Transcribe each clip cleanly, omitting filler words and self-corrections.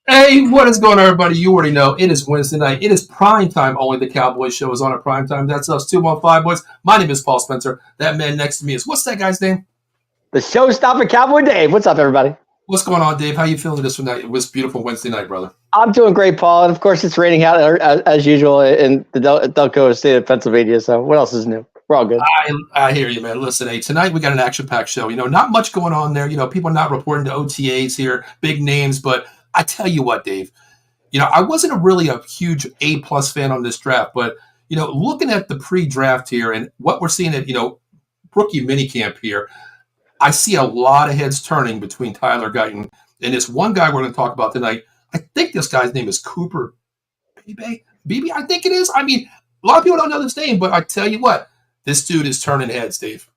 Hey, what is going on, everybody? You already know it is Wednesday night. It is prime time. Only the Cowboys show is on at prime time. That's us, 215 boys. My name is Paul Spencer. That man next to me is, what's that guy's name? The showstopper Cowboy Dave. What's up, everybody? What's going on, Dave? How you feeling this night? It was beautiful Wednesday night, brother. I'm doing great, Paul. And of course, it's raining out as usual in the Delco state of Pennsylvania. So what else is new? We're all good. I hear you, man. Listen, hey, tonight we got an action-packed show. Not much going on there. People not reporting to OTAs here, big names. But I tell you what, Dave, I wasn't really a huge A-plus fan on this draft. But, looking at the pre-draft here and what we're seeing at, rookie minicamp here, I see a lot of heads turning between Tyler Guyton and this one guy we're going to talk about tonight. I think this guy's name is Cooper Beebe, I think it is. I mean, a lot of people don't know this name, but I tell you what, this dude is turning heads, Dave.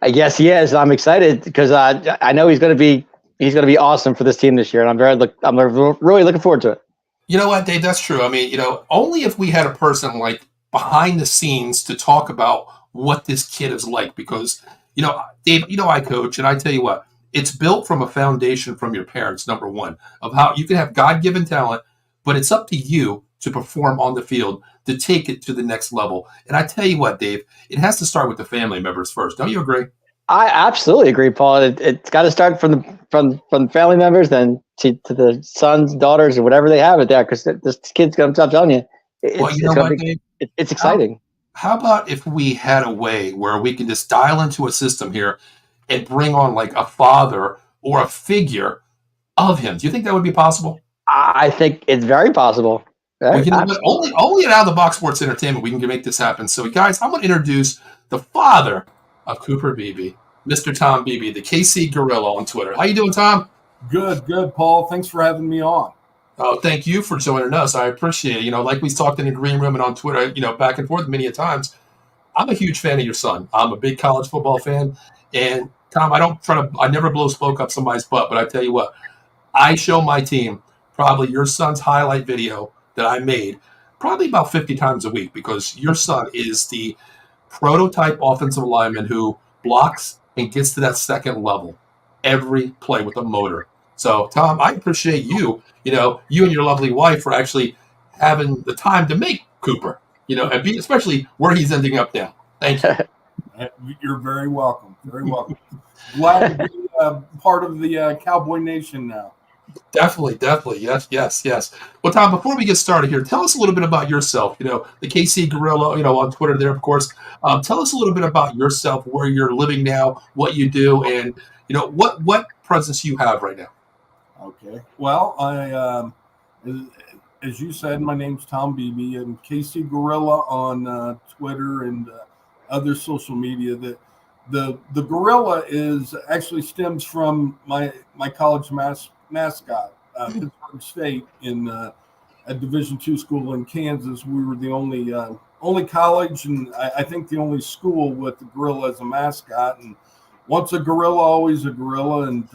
Yes, he is. I'm excited because I know he's going to be awesome for this team this year, and I'm really looking forward to it. You know what, Dave? That's true. I mean, only if we had a person like behind the scenes to talk about what this kid is like, because Dave, I coach, and I tell you what, it's built from a foundation from your parents, number one, of how you can have God-given talent, but it's up to you to perform on the field to take it to the next level. And I tell you what, Dave, it has to start with the family members first. Don't you agree? I absolutely agree, Paul. It's got to start from the family members, then to the sons, daughters, or whatever they have it there, because this kid's going to, I'm telling you, it's exciting. How about if we had a way where we can just dial into a system here and bring on like a father or a figure of him? Do you think that would be possible? I think it's very possible. Right? Only at Out of the Box Sports Entertainment we can make this happen. So, guys, I'm going to introduce the father of Cooper Beebe, Mr. Tom Beebe, the KC Gorilla on Twitter. How you doing, Tom? Good, Paul. Thanks for having me on. Oh, thank you for joining us. I appreciate it. Like we talked in the green room and on Twitter, back and forth many a times. I'm a huge fan of your son. I'm a big college football fan. And Tom, I never blow smoke up somebody's butt, but I tell you what, I show my team probably your son's highlight video that I made probably about 50 times a week, because your son is the prototype offensive lineman who blocks and gets to that second level every play with a motor. So, Tom, I appreciate you, you and your lovely wife for actually having the time to make Cooper, and be especially where he's ending up now. Thank you. You're very welcome. Very welcome. Glad to be part of the Cowboy Nation now. Definitely. Yes. Well, Tom, before we get started here, tell us a little bit about yourself. The KC Gorilla, on Twitter there, of course. Tell us a little bit about yourself, where you're living now, what you do, and, what presence you have right now. Okay. Well, I, as you said, my name's Tom Beebe, and KC Gorilla on Twitter and other social media. The gorilla actually stems from my college mascot, Pittsburgh State, in a Division II school in Kansas. We were the only college, and I think the only school with the gorilla as a mascot. And once a gorilla, always a gorilla. And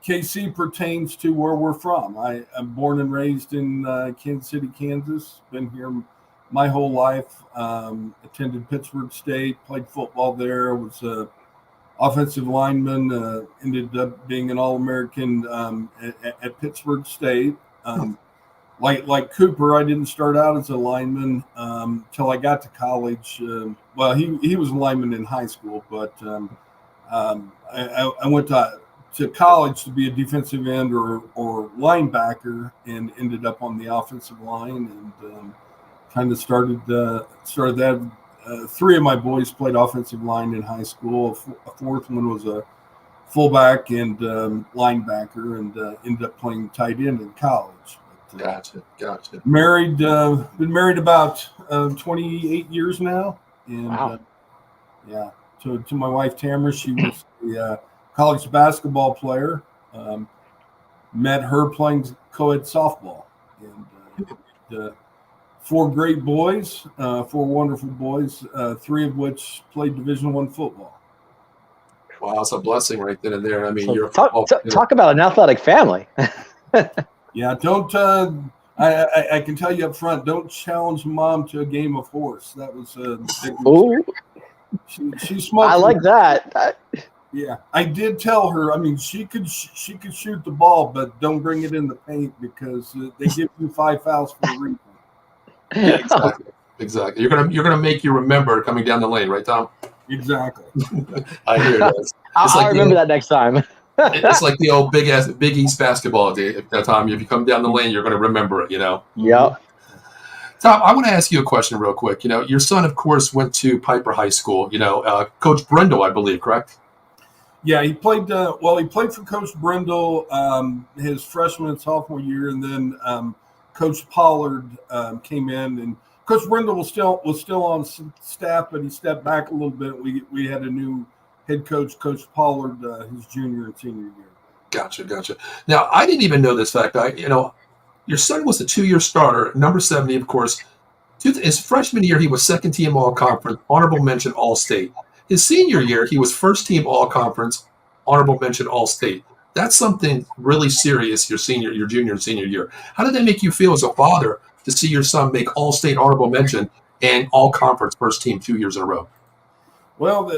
KC pertains to where we're from. I'm born and raised in Kansas City, Kansas. Been here my whole life. Attended Pittsburgh State, played football there, was a offensive lineman, ended up being an All-American at Pittsburgh State. Like Cooper, I didn't start out as a lineman till I got to college. Well, he was a lineman in high school, but I went to college to be a defensive end or linebacker, and ended up on the offensive line, and kind of started that. Three of my boys played offensive line in high school. A fourth one was a fullback and linebacker, and ended up playing tight end in college. But, gotcha. Married, been married about 28 years now, and wow. Yeah. To my wife Tamara, she was a college basketball player. Met her playing co-ed softball, and 4 great boys, 4 wonderful boys, 3 of which played Division I football. Wow, it's a blessing right then and there. I mean, So you're talk about an athletic family. Yeah, don't. I can tell you up front, don't challenge mom to a game of horse. That was a big she smoked. I like that. Yeah, I did tell her. I mean, she could shoot the ball, but don't bring it in the paint, because they give you 5 fouls for a reason. Yeah, exactly. You're gonna make you remember coming down the lane, right, Tom? Exactly. I hear that. I'll remember that next time. It's like the old Big East basketball day. Tom, if you come down the lane, you're going to remember it. Yeah. Tom, I want to ask you a question real quick. Your son, of course, went to Piper High School. Coach Brindle, I believe, correct? Yeah, he played. He played for Coach Brindle his freshman and sophomore year, and then Coach Pollard came in, and Coach Brindle was still on staff, but he stepped back a little bit. We had a new head coach, Coach Pollard, his junior and senior year. Gotcha. Now, I didn't even know this fact. Your son was a 2-year starter, number 70, of course. His freshman year, he was second team All-Conference, honorable mention All-State. His senior year, he was first team All-Conference, honorable mention All-State. That's something really serious. Your junior and senior year. How did that make you feel as a father to see your son make All-State, honorable mention, and All-Conference first team 2 years in a row? Well,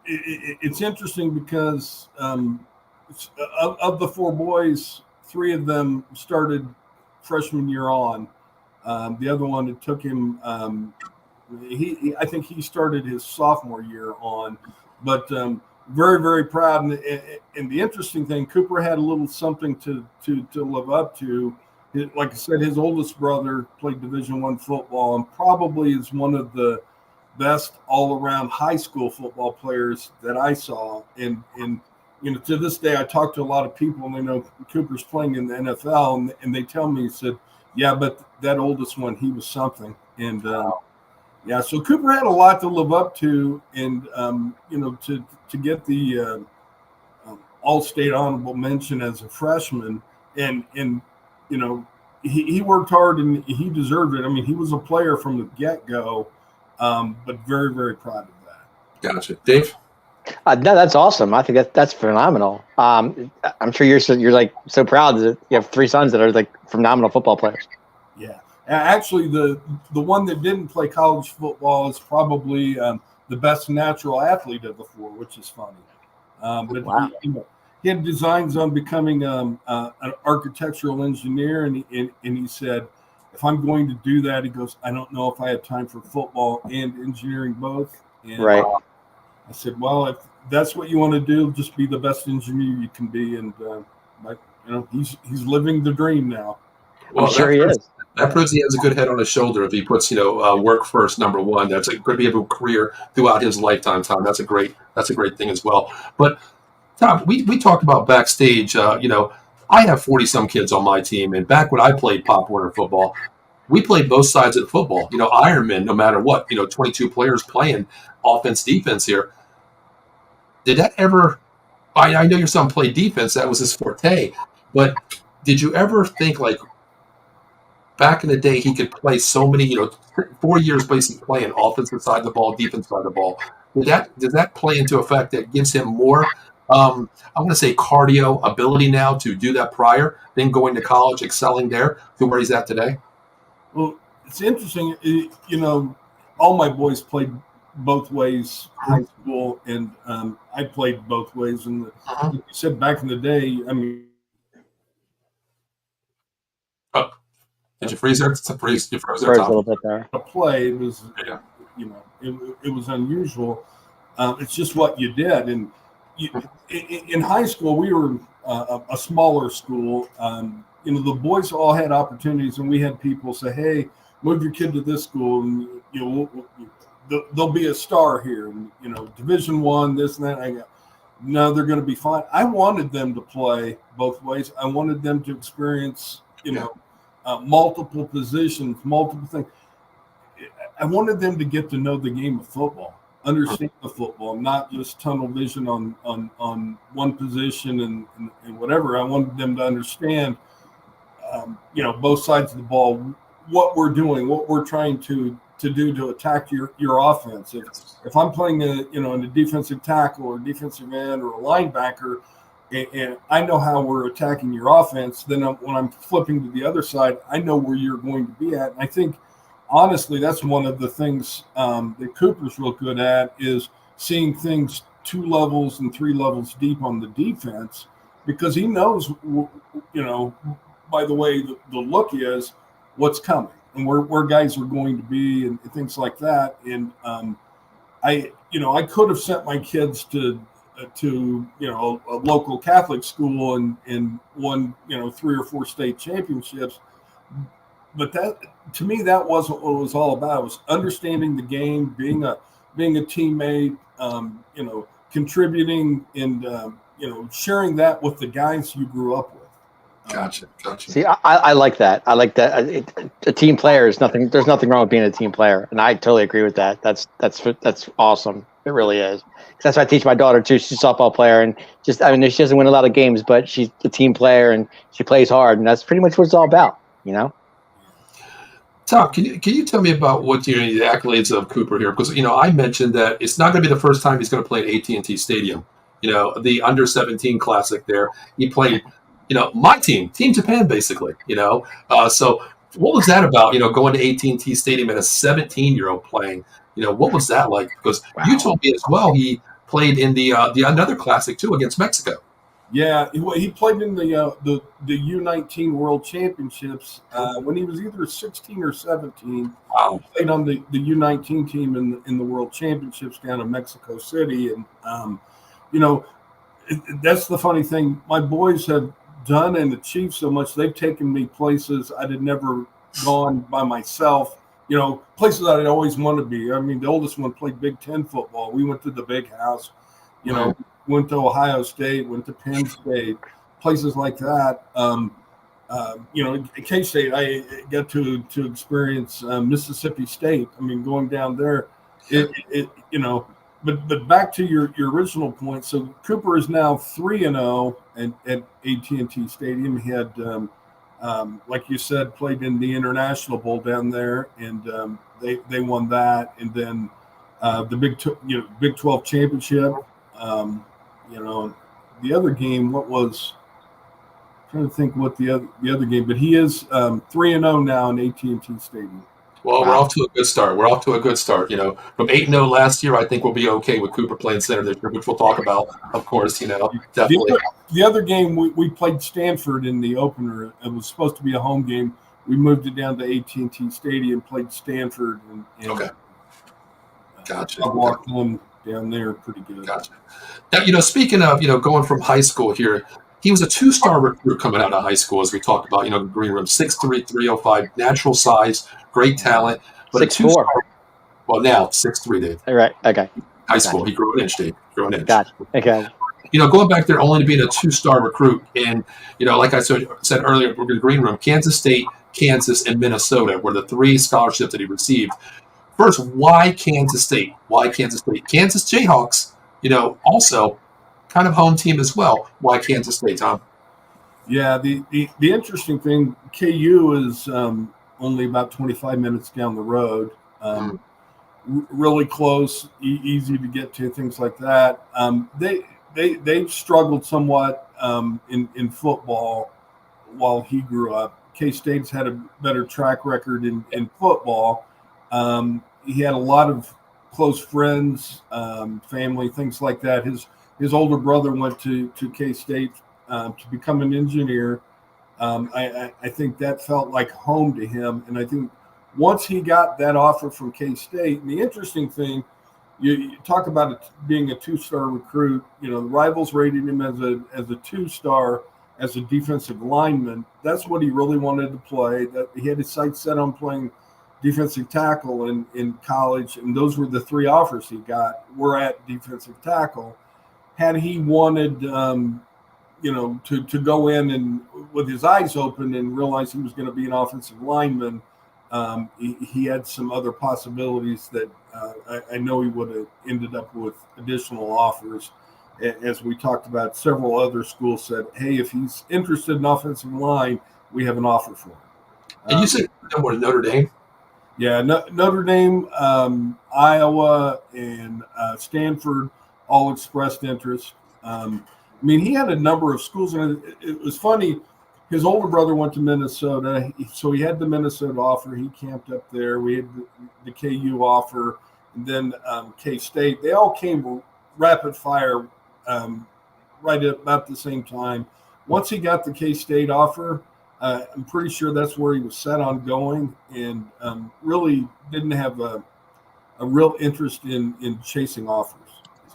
it's interesting because of the 4 boys, 3 of them started freshman year on. The other one, it took him. I think he started his sophomore year on, but very, very proud. And the interesting thing, Cooper had a little something to live up to. Like I said, his oldest brother played Division I football, and probably is one of the best all-around high school football players that I saw. And to this day, I talk to a lot of people, and they know Cooper's playing in the NFL, and they tell me, he said, yeah, but that oldest one, he was something. And so Cooper had a lot to live up to, and to get the All-State honorable mention as a freshman, and he worked hard and he deserved it. I mean, he was a player from the get-go. But very, very proud of that. Gotcha. Dave? No, that's awesome. I think that's phenomenal. I'm sure you're like so proud that you have 3 sons that are like phenomenal football players. Yeah. Actually, the one that didn't play college football is probably the best natural athlete of the 4, which is funny. But wow. He had designs on becoming an architectural engineer, and he said, if I'm going to do that, he goes, I don't know if I have time for football and engineering both. And right. I said, well, if that's what you want to do, just be the best engineer you can be. And he's living the dream now. Well, I'm sure he is. That proves he has a good head on his shoulder if he puts, work first, number one. That's going to be a career throughout his lifetime, Tom. That's a great thing as well. But Tom, we talked about backstage. I have 40-some kids on my team, and back when I played Pop Warner football, we played both sides of the football. Ironman, no matter what. 22 players playing offense, defense here. Did that ever? I know your son played defense; that was his forte. But did you ever think, like, back in the day, he could play so many? 4 years basically playing offensive side of the ball, defense side of the ball. Does that play into effect that gives him more? I want to say cardio ability now to do that prior, then going to college, excelling there to where he's at today? Well, it's interesting. All my boys played both ways, high school, and I played both ways. And like you said, back in the day, I mean. Oh, did you freeze there? It's a freeze. You froze there, Tom. A little bit there. Play, it was, it was unusual. It's just what you did. And in high school, we were a smaller school. The boys all had opportunities, and we had people say, "Hey, move your kid to this school, and they'll be a star here." And Division I, this and that. I go, no, they're going to be fine. I wanted them to play both ways. I wanted them to experience, multiple positions, multiple things. I wanted them to get to know the game of football, understand the football, not just tunnel vision on one position and whatever. I wanted them to understand, both sides of the ball, what we're doing, what we're trying to do to attack your offense. If I'm playing in a defensive tackle or defensive end or a linebacker, and I know how we're attacking your offense, then when I'm flipping to the other side, I know where you're going to be at. And I think, honestly, that's one of the things that Cooper's real good at, is seeing things 2 levels and 3 levels deep on the defense, because he knows, by the way the look is, what's coming and where guys are going to be and things like that. And I could have sent my kids to a local Catholic school and won 3 or 4 state championships, but that, to me, that wasn't what it was all about. It was understanding the game, being a teammate, contributing, and sharing that with the guys you grew up with. Gotcha. See, I like that. I like that. A team player is nothing. There's nothing wrong with being a team player, and I totally agree with that. That's awesome. It really is. That's what I teach my daughter too. She's a softball player, and she doesn't win a lot of games, but she's a team player and she plays hard, and that's pretty much what it's all about. Tom, can you tell me about what the accolades of Cooper here? Because I mentioned that it's not going to be the first time he's going to play at AT&T Stadium. The under 17 classic there. He played. My Team Japan, basically, so what was that about, going to AT&T Stadium and a 17-year-old playing, what was that like? Because you told me as well, he played in the another classic too against Mexico. Yeah, he played in the U19 World Championships when he was either 16 or 17. Wow. He played on the U19 team in the World Championships down in Mexico City. And, that's the funny thing. My boys have done and achieved so much. They've taken me places I'd have never gone by myself, places that I'd always want to be. I mean, the oldest one played Big Ten football. We went to the Big House, went to Ohio State, went to Penn State, places like that. K-State, I got to experience Mississippi State. I mean, going down there, But back to your original point. So Cooper is now 3-0 at AT&T Stadium. He had, like you said, played in the International Bowl down there, and they won that. And then the Big 12 championship. The other game. What was? I'm trying to think what the other game. But he is 3-0 now in AT&T Stadium. Well, We're off to a good start. From 8-0 last year, I think we'll be okay with Cooper playing center this year, which we'll talk about, of course, definitely. The other game, we played Stanford in the opener. It was supposed to be a home game. We moved it down to AT&T Stadium, played Stanford. And okay. Gotcha. I walked them down there pretty good. Gotcha. Now, speaking of, going from high school here, he was a 2-star recruit coming out of high school, as we talked about, green room, 6'3", 305, natural size, great talent. But 6'4". Well, now 6'3", Dave. All right. Okay. High school. He grew an inch, Dave. Gotcha. Okay. Going back there only to being a 2-star recruit. And, like I said earlier, we're in the green room, Kansas State, Kansas, and Minnesota were the 3 scholarships that he received. First, why Kansas State? Why Kansas State? Kansas Jayhawks, also kind of home team as well. Why Kansas State, Tom? Yeah, the interesting thing, KU is only about 25 minutes down the road. Really close, easy to get to, things like that. They've struggled somewhat in football while he grew up. K-State's had a better track record in football. He had a lot of close friends, family, things like that. His older brother went to K-State to become an engineer. I think that felt like home to him. And I think once he got that offer from K-State, and the interesting thing, you talk about it being a 2-star recruit. You know, the rivals rated him as a 2-star, as a defensive lineman. That's what he really wanted to play. That he had his sights set on playing defensive tackle in college, and those were the 3 offers he got were at defensive tackle. Had he wanted, to go in and with his eyes open and realize he was going to be an offensive lineman, he had some other possibilities that I know he would have ended up with additional offers. As we talked about, several other schools said, hey, if he's interested in offensive line, we have an offer for him. And you said what, Notre Dame? Yeah, Notre Dame, Iowa, and Stanford all expressed interest. He had a number of schools, and it was funny. His older brother went to Minnesota, so he had the Minnesota offer. He camped up there. We had the KU offer, and then K-State. They all came rapid fire right at about the same time. Once he got the K-State offer, I'm pretty sure that's where he was set on going, and really didn't have a real interest in chasing offers.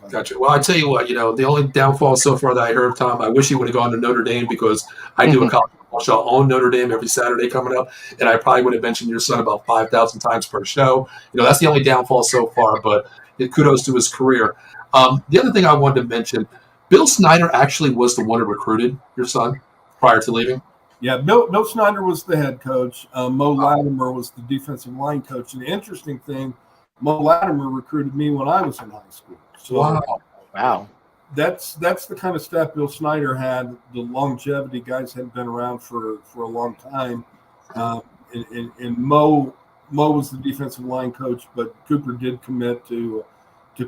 Gotcha. Well, I tell you what, the only downfall so far that I heard, Tom, I wish he would have gone to Notre Dame, because I do a college football show on Notre Dame every Saturday coming up, and I probably would have mentioned your son about 5,000 times per show. That's the only downfall so far, but kudos to his career. The other thing I wanted to mention, Bill Snyder actually was the one who recruited your son prior to leaving. Yeah, Bill Snyder was the head coach. Mo Latimer was the defensive line coach. And the interesting thing, Mo Latimer recruited me when I was in high school. So wow. That's the kind of stuff Bill Snyder had, the longevity. Guys had been around for a long time. And Mo was the defensive line coach, but Cooper did commit to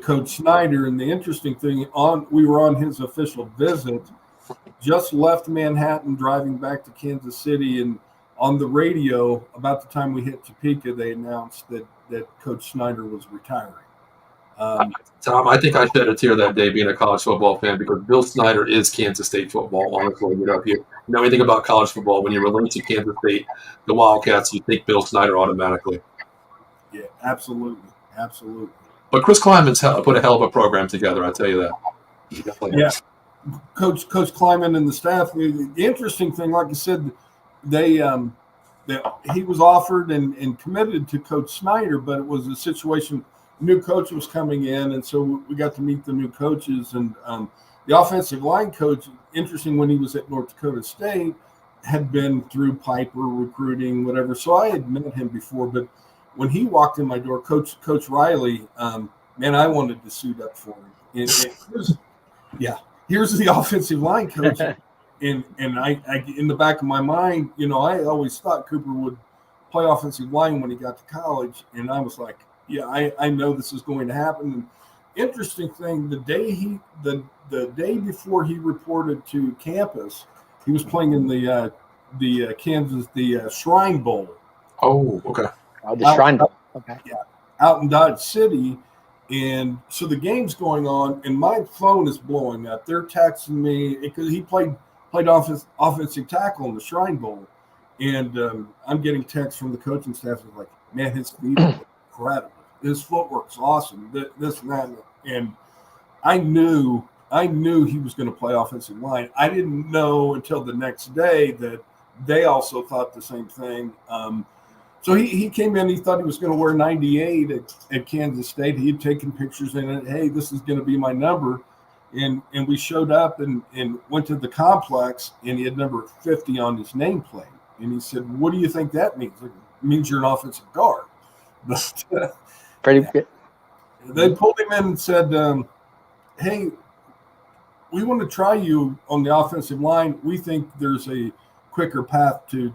Coach Snyder. And the interesting thing, we were on his official visit, just left Manhattan, driving back to Kansas City, and on the radio, about the time we hit Topeka, they announced that Coach Snyder was retiring. Tom, I think I shed a tear that day being a college football fan, because Bill Snyder is Kansas State football. Honestly, if you know anything about college football, when you relate to Kansas State, the Wildcats, you think Bill Snyder automatically. Yeah, absolutely. But Chris Kleiman's put a hell of a program together, I tell you that. Yeah. Coach Kleiman and the staff. The interesting thing, like I said, he was offered and committed to Coach Snyder, but it was a situation. New coach was coming in, and so we got to meet the new coaches. And the offensive line coach, interesting, when he was at North Dakota State, had been through Piper recruiting, whatever. So I had met him before, but when he walked in my door, Coach Riley, man, I wanted to suit up for him. Here's the offensive line coach. And I in the back of my mind, I always thought Cooper would play offensive line when he got to college. And I was like, yeah, I know this is going to happen. And interesting thing, the day before he reported to campus, he was playing in the Kansas, Shrine Bowl. Oh, okay. The Shrine Bowl. Okay. Yeah, out in Dodge City. And so the game's going on, and my phone is blowing up. They're texting me because he played offensive tackle in the Shrine Bowl. And I'm getting texts from the coaching staff. It's like, man, his feet are incredible. His footwork's awesome. This and that. And I knew he was going to play offensive line. I didn't know until the next day that they also thought the same thing. So he came in. He thought he was going to wear 98 at Kansas State. He had taken pictures in it. Hey, this is going to be my number. And we showed up and went to the complex, and he had number 50 on his nameplate. And he said, "What do you think that means?" Like, it means you're an offensive guard. But pretty good. They pulled him in and said, "Hey, we want to try you on the offensive line. We think there's a quicker path to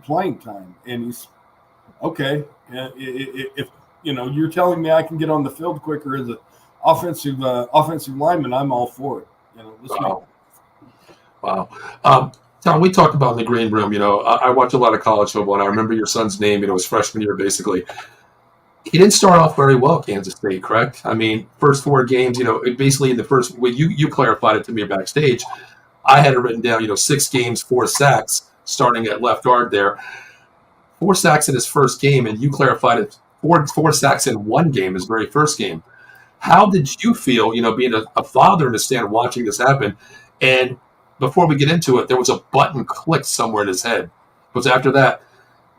playing time." And he's okay. If you're telling me I can get on the field quicker as an offensive lineman, I'm all for it. Wow. Tom, we talked about in the green room. I watch a lot of college football, and I remember your son's name. His freshman year, basically. He didn't start off very well at Kansas State, correct? I mean, first 4 games, basically in the first, well, you clarified it to me backstage. I had it written down, 6 games, 4 sacks, starting at left guard there. 4 sacks in his first game, and you clarified it 4 sacks in one game, his very first game. How did you feel, being a father in the stand watching this happen? And before we get into it, there was a button clicked somewhere in his head. Because after that,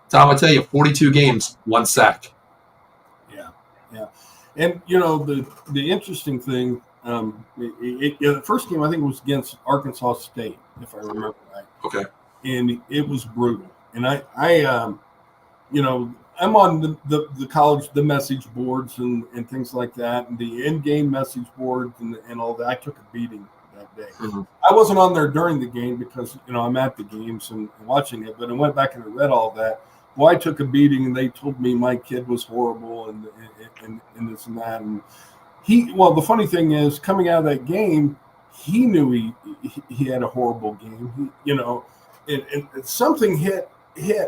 Tom, I tell you, 42 games, 1 sack. Yeah. And, the interesting thing, the first game I think was against Arkansas State, if I remember right. Okay. And it was brutal. And I'm on the college, the message boards and things like that, and the in-game message boards and all that. I took a beating that day. Mm-hmm. I wasn't on there during the game because, I'm at the games and watching it, but I went back and I read all that. Well, I took a beating, and they told me my kid was horrible and this and that. And the funny thing is, coming out of that game, he knew he had a horrible game. And something hit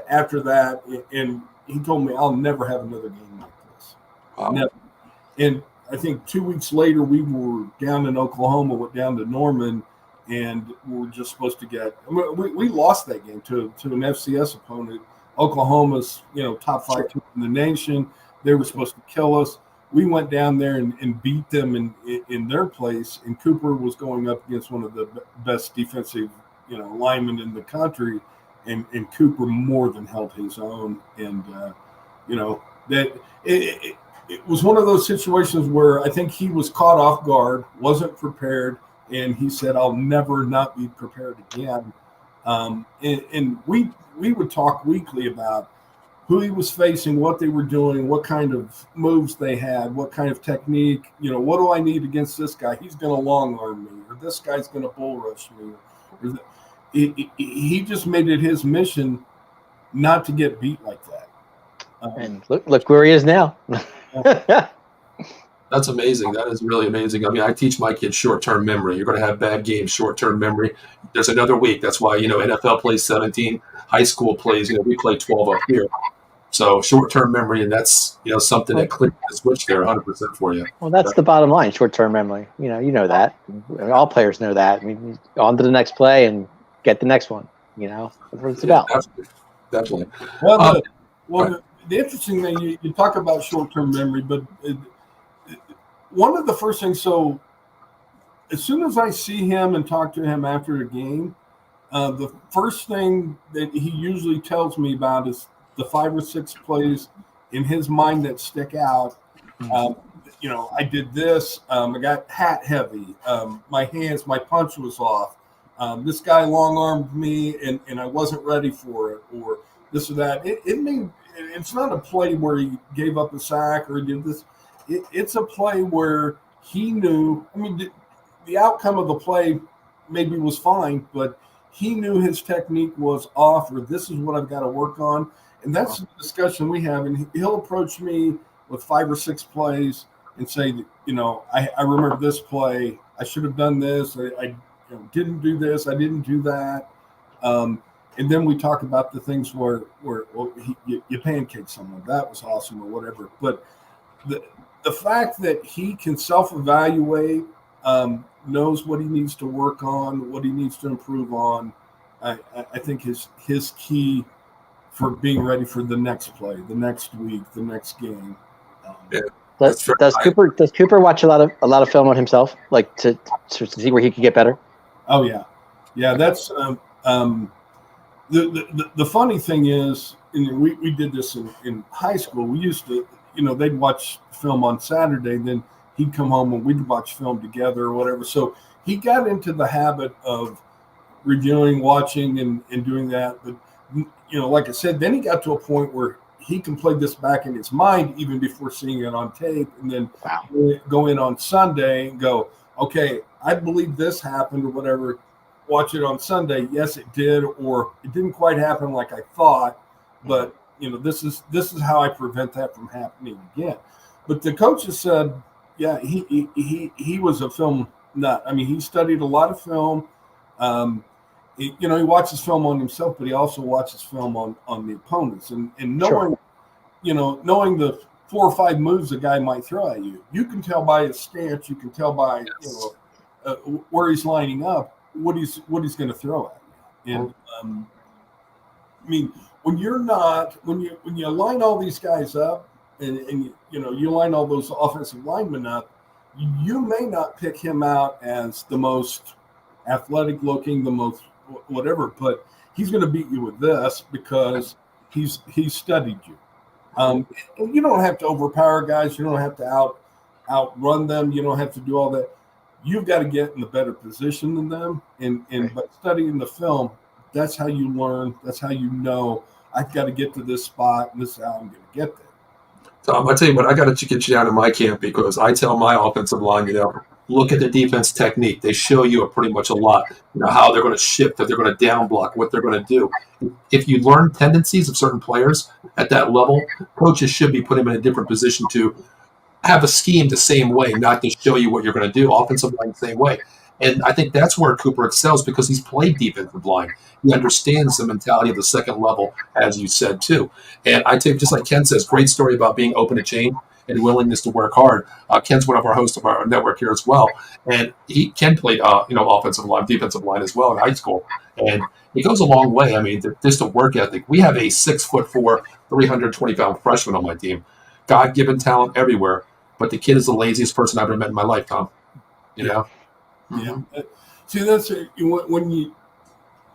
after that, and he told me, I'll never have another game like this. Wow. Never. And I think 2 weeks later, we were down in Oklahoma, went down to Norman, and we were just supposed to get we lost that game to an FCS opponent. Oklahoma's, top 5 team in the nation. They were supposed to kill us. We went down there and beat them in their place, and Cooper was going up against one of the best defensive, linemen in the country, and Cooper more than held his own. And, that it was one of those situations where I think he was caught off guard, wasn't prepared, and he said, I'll never not be prepared again. And we would talk weekly about who he was facing, what they were doing, what kind of moves they had, what kind of technique, what do I need against this guy? He's going to long arm me, or this guy's going to bull rush me. He just made it his mission not to get beat like that. And look where he is now. That's amazing. That is really amazing. I mean, I teach my kids short-term memory. You're going to have bad games, short-term memory. There's another week. That's why, NFL plays 17, high school plays, we play 12 up here. So short-term memory, and that's, something that clicked the switch there 100% for you. Well, that's the bottom line, short-term memory. You know that. All players know that. I mean, on to the next play and get the next one. That's what it's about. Definitely. Well, the interesting thing, you talk about short-term memory, but one of the first things, so as soon as I see him and talk to him after a game, the first thing that he usually tells me about is the 5 or 6 plays in his mind that stick out. I did this. I got hat heavy. My punch was off. This guy long-armed me, and I wasn't ready for it, or this or that. It's not a play where he gave up a sack or he did this. It's a play where he knew. I mean, the outcome of the play maybe was fine, but he knew his technique was off, or this is what I've got to work on. And that's the discussion we have. And he'll approach me with 5 or 6 plays and say, I remember this play. I should have done this. I didn't do this. I didn't do that. And then we talk about the things where you pancake someone. That was awesome, or whatever. But the fact that he can self-evaluate, knows what he needs to work on, what he needs to improve on, I think his key for being ready for the next play, the next week, the next game. Does Cooper watch a lot of film on himself, like to see where he could get better? Oh yeah. That's the funny thing is, and we did this in high school. We used to, they'd watch film on Saturday, then he'd come home and we'd watch film together or whatever. So he got into the habit of reviewing, watching, and doing that. But like I said, then he got to a point where he can play this back in his mind even before seeing it on tape, and then go in on Sunday and go, okay, I believe this happened or whatever. Watch it on Sunday. Yes, it did, or it didn't quite happen like I thought, but this is how I prevent that from happening again. But the coaches said, yeah, he was a film nut. I mean, he studied a lot of film. He watches film on himself, but he also watches film on the opponents, and knowing, knowing the 4 or 5 moves a guy might throw at you. You can tell by his stance. You can tell by where he's lining up what he's going to throw at you. And I mean, when you line all these guys up, and you line all those offensive linemen up, you may not pick him out as the most athletic looking, the most whatever, but he's going to beat you with this because he's studied you. And you don't have to overpower guys. You don't have to outrun them. You don't have to do all that. You've got to get in a better position than them. And by studying the film, that's how you learn. That's how you know I've got to get to this spot, and this is how I'm going to get there. Tom, I tell you what, I got to get you down to my camp because I tell my offensive line, look at the defense technique. They show you pretty much a lot, how they're going to shift, if they're going to down block, what they're going to do. If you learn tendencies of certain players at that level, coaches should be putting them in a different position to have a scheme the same way, not to show you what you're going to do. Offensive line the same way. And I think that's where Cooper excels because he's played defensive line. He understands the mentality of the second level, as you said, too. And I take, just like Ken says, great story about being open to change and willingness to work hard. Ken's one of our hosts of our network here as well. And Ken played, offensive line, defensive line as well in high school. And it goes a long way. I mean, just the work ethic. We have a 6'4", 320-pound freshman on my team. God-given talent everywhere. But the kid is the laziest person I've ever met in my life, Tom. Yeah. See, that's when you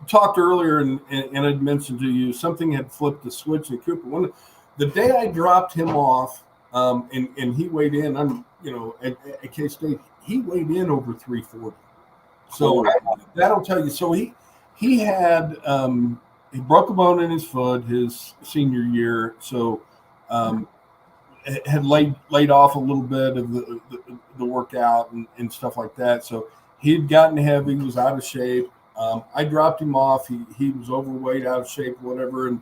talked earlier, and I'd mentioned to you something had flipped the switch in Cooper. The day I dropped him off, and he weighed in, at K-State, he weighed in over 340. So that'll tell you. So he had he broke a bone in his foot his senior year. So had laid off a little bit of the workout and stuff like that. So he had gotten heavy, was out of shape. I dropped him off. He was overweight, out of shape, whatever. And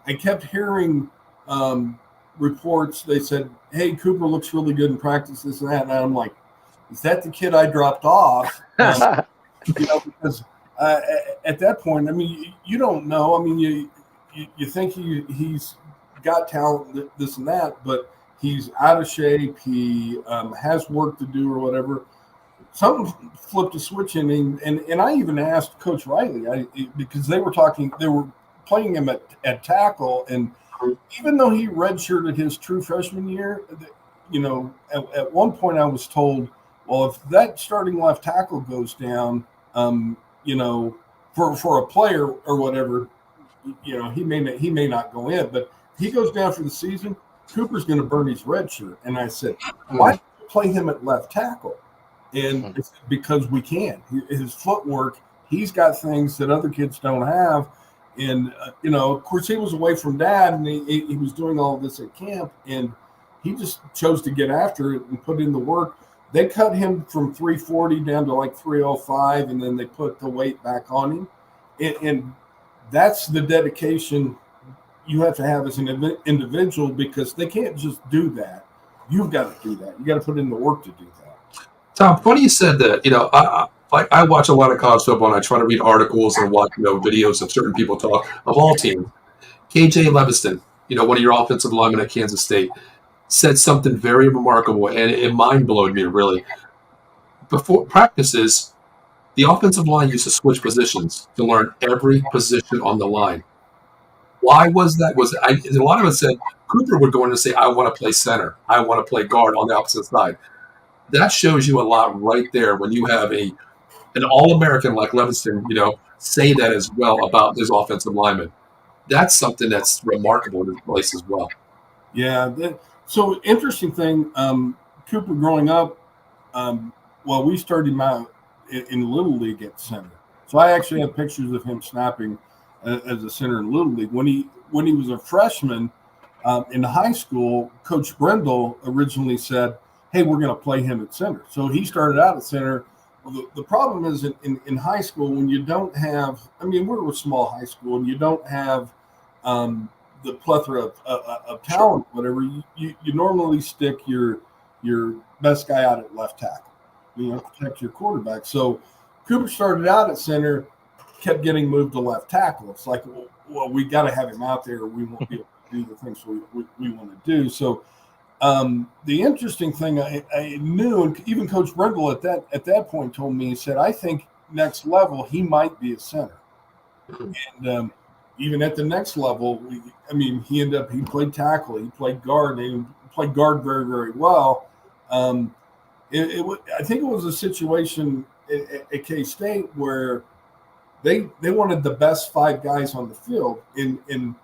I kept hearing reports. They said, "Hey, Cooper looks really good in practice, this and that." And I'm like, "Is that the kid I dropped off?" Because at that point, I mean, you don't know. I mean, you think he's got talent, this and that, but he's out of shape. He has work to do or whatever. Something flipped a switch in, and I even asked Coach Riley because they were playing him at tackle, and even though he redshirted his true freshman year, at one point I was told, well, if that starting left tackle goes down, for a player or whatever, he may not go in, but if he goes down for the season, Cooper's going to burn his red shirt. And I said, why play him at left tackle? And it's because we can. His footwork, he's got things that other kids don't have. And, of course, he was away from dad, and he was doing all of this at camp, and he just chose to get after it and put in the work. They cut him from 340 down to like 305, and then they put the weight back on him. And that's the dedication you have to have as an individual, because they can't just do that. You've got to do that. You got to put in the work to do that. Tom, funny you said that. I watch a lot of college football, and I try to read articles and watch videos of certain people talk of all teams. KJ Leviston, one of your offensive linemen at Kansas State, said something very remarkable, and it mind-blowed me, really. Before practices, the offensive line used to switch positions to learn every position on the line. Why was that? A lot of us said Cooper would go in and say, I want to play center. I want to play guard on the opposite side. That shows you a lot right there when you have an All-American like Leviston, say that as well about his offensive lineman. That's something that's remarkable in this place as well. Yeah. So interesting thing, Cooper growing up, we started him out in Little League at center. So I actually have pictures of him snapping as a center in Little League. When he was a freshman in high school, Coach Brendel originally said, hey, we're going to play him at center. So he started out at center. Well, the problem is in high school, when you don't have – we're a small high school, and you don't have the plethora of talent, whatever, you normally stick your best guy out at left tackle, protect your quarterback. So Cooper started out at center, kept getting moved to left tackle. It's like, well, we got to have him out there, or we won't be able to do the things we want to do. So the interesting thing I knew, and even Coach Brendel at that point told me, he said, I think next level he might be a center. And even at the next level, he played tackle, he played guard, and he played guard very, very well. I think it was a situation at K-State where they wanted the best 5 guys on the field, and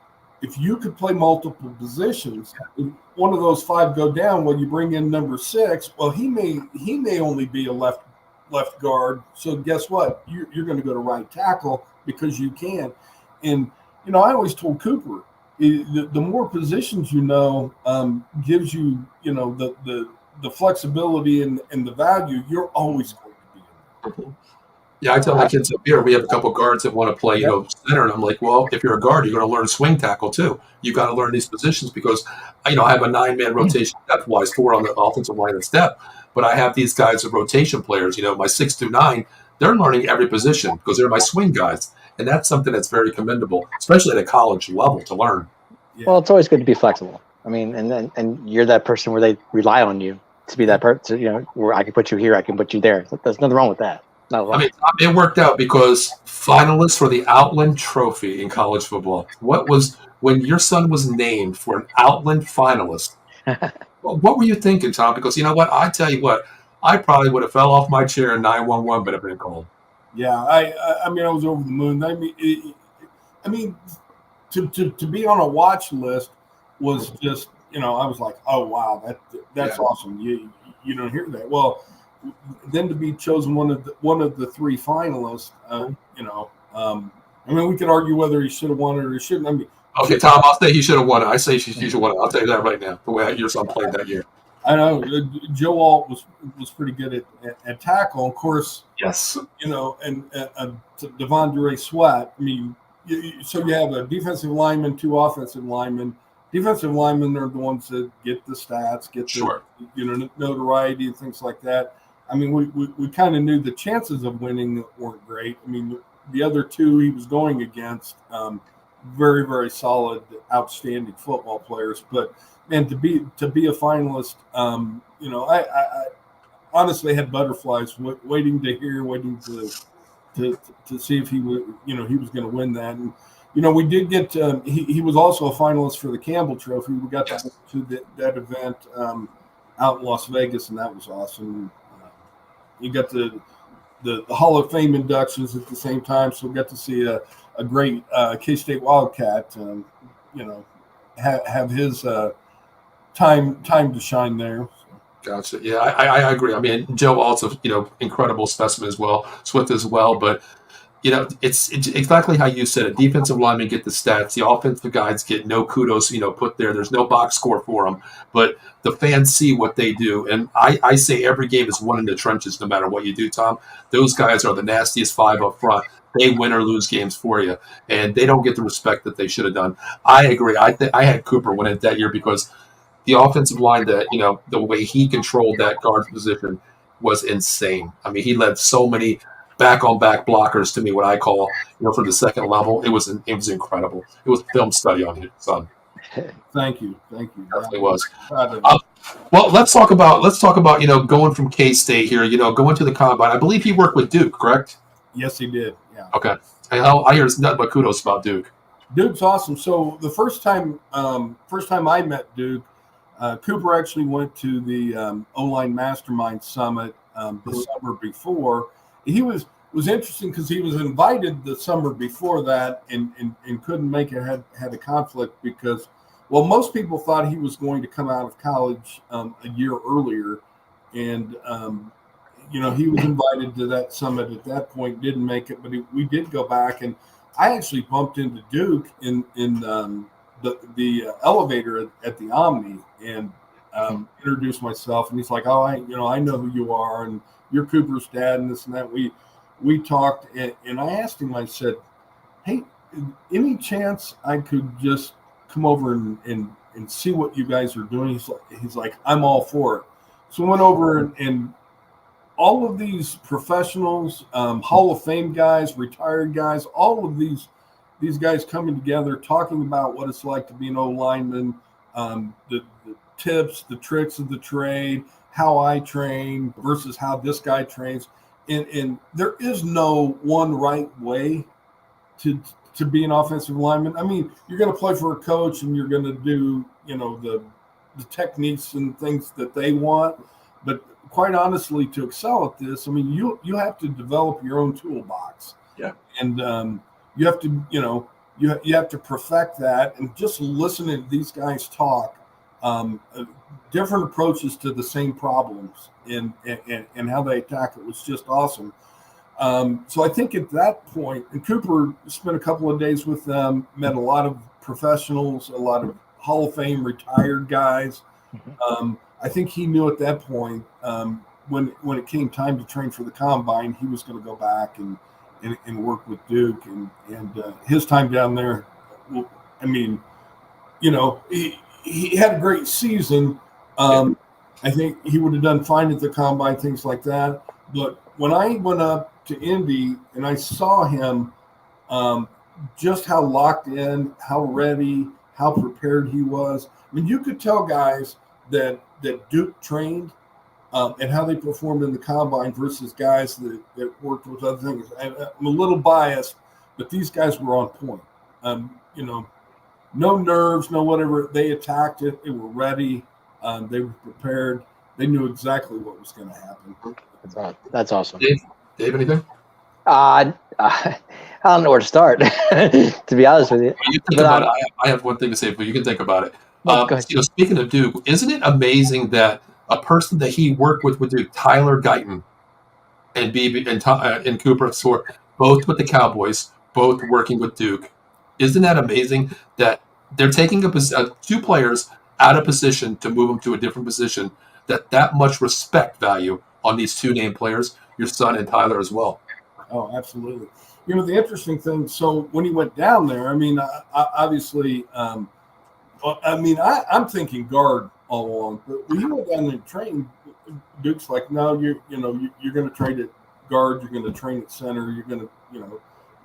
if you could play multiple positions, if one of those 5 go down, well, you bring in number 6. Well, he may only be a left guard. So guess what? You're going to go to right tackle because you can. And I always told Cooper, the more positions gives you the flexibility and the value. You're always going to be in there. Yeah, I tell my kids up here, we have a couple of guards that want to play, center, and I'm like, well, if you're a guard, you're going to learn swing tackle too. You got to learn these positions because, I have a 9-man rotation depth-wise, 4 on the offensive line and step, but I have these guys as rotation players. My 6 through 9, they're learning every position because they're my swing guys, and that's something that's very commendable, especially at a college level to learn. Yeah. Well, it's always good to be flexible. I mean, and you're that person where they rely on you to be that person. Where I can put you here, I can put you there. There's nothing wrong with that. It worked out because finalists for the Outland Trophy in college football. When your son was named for an Outland finalist? What were you thinking, Tom? Because you know what, I tell you what, I probably would have fell off my chair and 911 would have been called. Yeah, I was over the moon. To be on a watch list was just I was like, oh wow, that's awesome. You don't hear that. Well, then to be chosen one of the 3 finalists, we could argue whether he should have won it or he shouldn't. Okay, Tom, I'll say he should have won it. I say he should have won it. I'll tell you that right now. The way your son played that year. I know Joe Alt was pretty good at tackle, of course. Yes. And Devondre Sweat. So you have a defensive lineman, 2 offensive linemen. Defensive linemen are the ones that get the stats, get the notoriety and things like that. We kind of knew the chances of winning weren't great. The other 2 he was going against, very, very solid, outstanding football players. And to be a finalist, I honestly had butterflies waiting to see if he would, he was going to win that. And we did get he was also a finalist for the Campbell Trophy. We got to that event out in Las Vegas, and that was awesome. You got the Hall of Fame inductions at the same time, so we got to see a great K-State Wildcat, have his time to shine there. Gotcha. Yeah, I agree. Joe also, incredible specimen as well, Swift as well, but it's exactly how you said it. Defensive linemen get the stats. The offensive guys get no kudos, put there. There's no box score for them. But the fans see what they do. And I say every game is won in the trenches no matter what you do, Tom. Those guys are the nastiest 5 up front. They win or lose games for you. And they don't get the respect that they should have done. I agree. I had Cooper win it that year because the offensive line, the way he controlled that guard position was insane. He led so many back-on-back blockers to me, what I call, for the second level. It was incredible. It was film study on his son. Thank you. Definitely was. Well, let's talk about going from K-State here, going to the combine. I believe he worked with Duke, correct? Yes, he did. Yeah. Okay. I hear nothing but kudos about Duke. Duke's awesome. So the first time I met Duke, Cooper actually went to the O-Line Mastermind Summit the summer before. He was interesting because he was invited the summer before that and couldn't make it, had a conflict because, well, most people thought he was going to come out of college a year earlier. And, he was invited to that summit at that point, didn't make it, but we did go back. And I actually bumped into Duke in the elevator at the Omni and introduced myself. And he's like, oh, I know who you are. And you're Cooper's dad and this and that. We talked and I asked him, I said, hey, any chance I could just come over and see what you guys are doing? He's like, I'm all for it. So we went over and all of these professionals, Hall of Fame guys, retired guys, all of these guys coming together, talking about what it's like to be an O-lineman, the tips, the tricks of the trade, how I train versus how this guy trains. And there is no one right way to be an offensive lineman. You're going to play for a coach and you're going to do, the techniques and things that they want. But quite honestly, to excel at this, I mean, you have to develop your own toolbox. Yeah. And you have to, you have to perfect that, and just listening to these guys talk, different approaches to the same problems and how they attack it was just awesome. So I think at that point, and Cooper spent a couple of days with them, met a lot of professionals, a lot of Hall of Fame retired guys. I think he knew at that point, when it came time to train for the combine, he was going to go back and work with Duke, and his time down there. I mean, he had a great season. I think he would have done fine at the combine, things like that. But when I went up to Indy and I saw him, just how locked in, how ready, how prepared he was. I mean, you could tell guys that Duke trained and how they performed in the combine versus guys that worked with other things. I'm a little biased, but these guys were on point. No nerves, no whatever. They attacked it. They were ready. They were prepared. They knew exactly what was going to happen. That's awesome. Dave, anything? I don't know where to start, to be honest with you. You think about it. I have one thing to say, but you can think about it. Go ahead. Speaking of Duke, isn't it amazing that a person that he worked with Duke, Tyler Guyton and Beebe and Cooper, both with the Cowboys, both working with Duke? Isn't that amazing that they're taking two players out of position to move them to a different position? That much respect value on these two named players, your son and Tyler as well. Oh, absolutely. The interesting thing, so when he went down there, I mean, obviously, I'm thinking guard all along, but when he went down there and trained, Duke's like, no, you're going to train at guard, you're going to train at center, you're going to,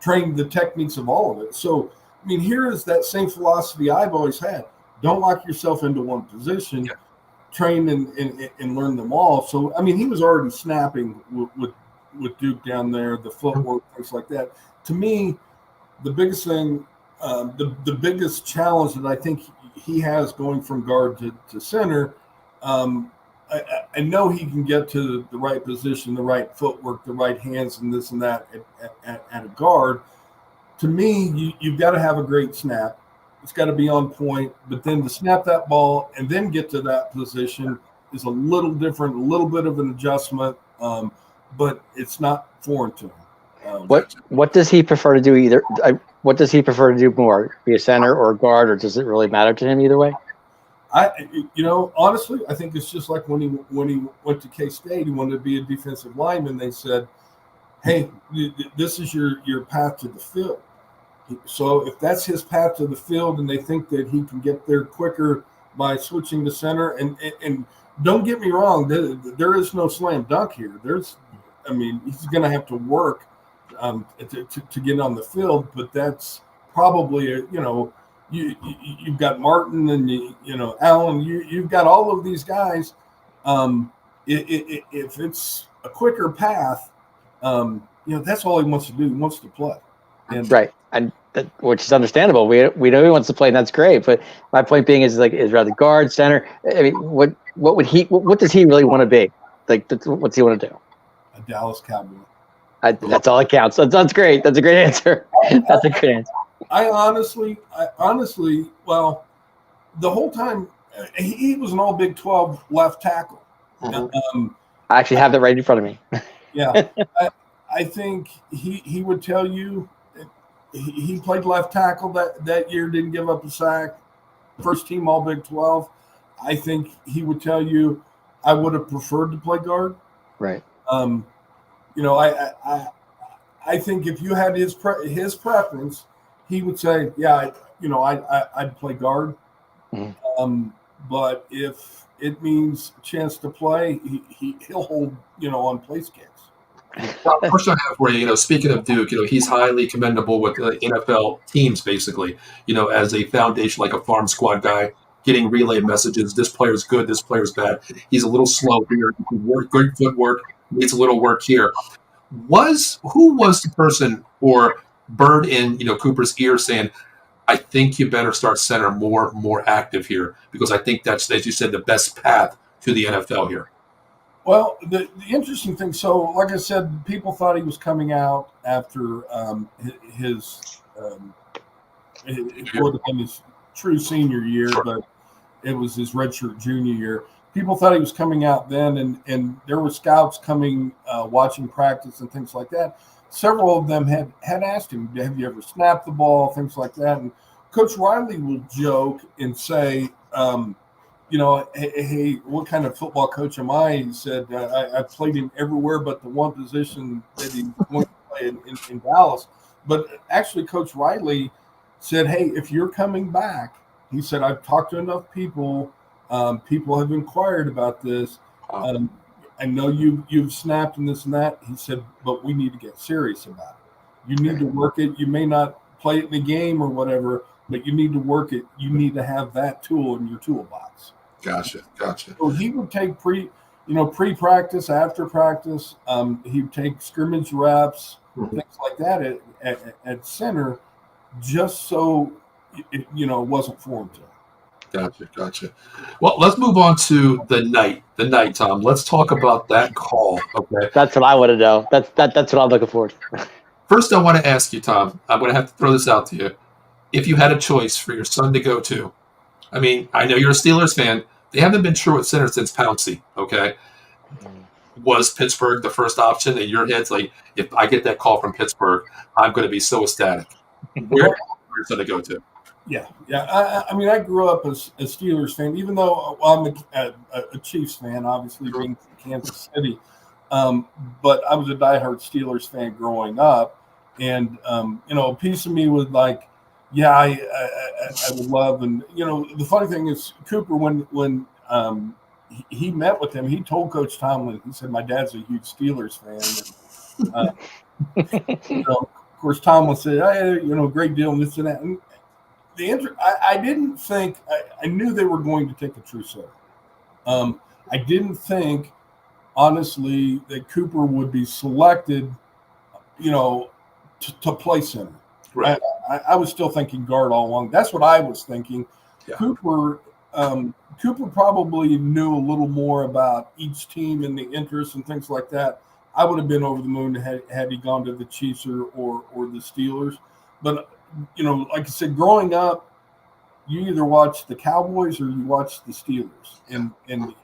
train the techniques of all of it. So, I mean, here is that same philosophy I've always had. Don't lock yourself into one position. Yeah. Train and learn them all. So, I mean, he was already snapping with Duke down there, the footwork, things like that. To me, the biggest thing, the biggest challenge that I think he has going from guard to center, I know he can get to the right position, the right footwork, the right hands, and this and that at a guard. To me, you've got to have a great snap. It's got to be on point, but then to snap that ball and then get to that position is a little different, a little bit of an adjustment, but it's not foreign to him. What does he prefer to do what does he prefer to do more, be a center or a guard, or does it really matter to him either way? Honestly, I think it's just like when he went to K-State, he wanted to be a defensive lineman. They said, hey, this is your path to the field. So if that's his path to the field and they think that he can get there quicker by switching to center, and don't get me wrong, there is no slam dunk here. He's going to have to work to get on the field, but that's probably, you've got Martin and, Allen, you've got all of these guys. If it's a quicker path, that's all he wants to do. He wants to play. Right. Which is understandable. We know he wants to play, and that's great. But my point being is rather guard, center. I mean, what does he really want to be? What's he want to do? A Dallas Cowboy. That's all that counts. That's great. That's a great answer. That's a great answer. I honestly, well, the whole time he was an all Big 12 left tackle. Mm-hmm. I actually have that right in front of me. Yeah. I think he would tell you he played left tackle that year, didn't give up a sack, first team all Big 12. I think he would tell you I would have preferred to play guard. Right. I think if you had his preference, he would say, yeah, I'd play guard. Mm-hmm. But if it means a chance to play, he'll hold, on place kicks. Question I have for you, speaking of Duke, he's highly commendable with NFL teams, basically, as a foundation, like a farm squad guy, getting relay messages. This player's good, this player's bad. He's a little slow here. He can work, good footwork, needs a little work here. Who was the person or bird in, Cooper's ear saying, I think you better start center more active here, because I think that's, as you said, the best path to the NFL here? Well, the interesting thing, so like I said, people thought he was coming out after it would have been his true senior year, but it was his redshirt junior year. People thought he was coming out then, and there were scouts coming, watching practice and things like that. Several of them had asked him, have you ever snapped the ball, things like that. And Coach Riley would joke and say, hey, what kind of football coach am I? He said, I played him everywhere but the one position that he wanted to play in Dallas. But actually, Coach Riley said, hey, if you're coming back, he said, I've talked to enough people. People have inquired about this. I know you've snapped and this and that. He said, but we need to get serious about it. You need to work it. You may not play it in the game or whatever, but you need to work it. You need to have that tool in your toolbox. Gotcha. So he would take pre-practice, after practice. He'd take scrimmage reps, things like that at center, just so it wasn't foreign to him. Gotcha. Well, let's move on to the night, Tom. Let's talk about that call. Okay. That's what I want to know. That's what I'm looking for. First, I want to ask you, Tom. I'm going to have to throw this out to you. If you had a choice for your son to go to, I mean, I know you're a Steelers fan. They haven't been true at center since Pouncey, okay? Was Pittsburgh the first option in your head's like, if I get that call from Pittsburgh, I'm going to be so ecstatic? Where are your son to go to? Yeah. I mean, I grew up as a Steelers fan, even though I'm a Chiefs fan, obviously being from Kansas City. But I was a diehard Steelers fan growing up. And, a piece of me was like, yeah, I would love. And, the funny thing is, Cooper, when he met with him, he told Coach Tomlin, he said, my dad's a huge Steelers fan. And, of course, Tomlin said, hey, great deal and this and that. And I didn't think – I knew they were going to take a true center. I didn't think, honestly, that Cooper would be selected, to play center. Right. I was still thinking guard all along. That's what I was thinking. Yeah. Cooper probably knew a little more about each team and the interests and things like that. I would have been over the moon had he gone to the Chiefs or the Steelers. But – like I said, growing up, you either watch the Cowboys or you watch the Steelers. And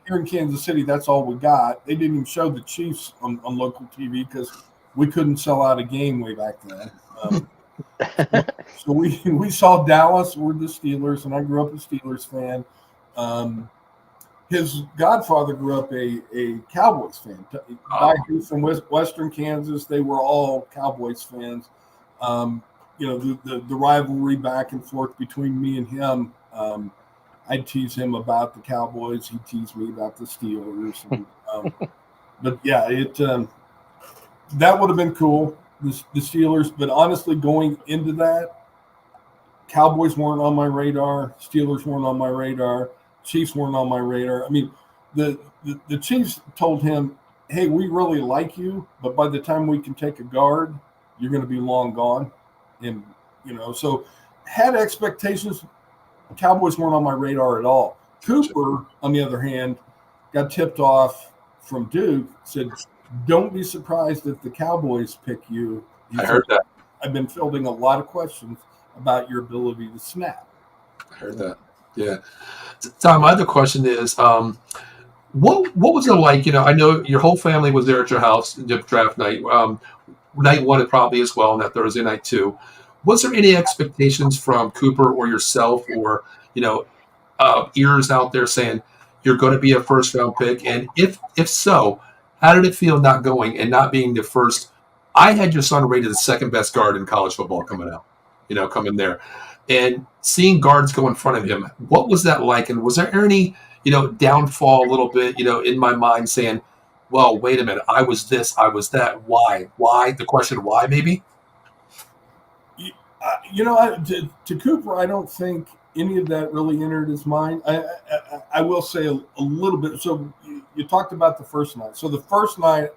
here in Kansas City, that's all we got. They didn't even show the Chiefs on local TV because we couldn't sell out a game way back then. So we saw Dallas or the Steelers, and I grew up a Steelers fan. His godfather grew up a Cowboys fan. From Western Kansas, they were all Cowboys fans. The rivalry back and forth between me and him. I'd tease him about the Cowboys. He'd tease me about the Steelers. And, but yeah, that would have been cool, the Steelers. But honestly, going into that, Cowboys weren't on my radar. Steelers weren't on my radar. Chiefs weren't on my radar. I mean, the Chiefs told him, hey, we really like you, but by the time we can take a guard, you're going to be long gone. And, so had expectations. Cowboys weren't on my radar at all. Cooper, on the other hand, got tipped off from Duke, said, don't be surprised if the Cowboys pick you. I heard that. I've been fielding a lot of questions about your ability to snap. I heard that. Yeah. Tom, my other question is, what was it like? I know your whole family was there at your house draft night. Night one, probably as well, and that Thursday night too. Was there any expectations from Cooper or yourself, or ears out there saying you're going to be a first round pick? And if so, how did it feel not going and not being the first? I had your son rated the second best guard in college football coming out, coming there, and seeing guards go in front of him. What was that like? And was there any downfall a little bit, in my mind saying, well, wait a minute, I was this, I was that. Why? The question why, maybe? To Cooper, I don't think any of that really entered his mind. I will say a little bit. So you talked about the first night. So the first night,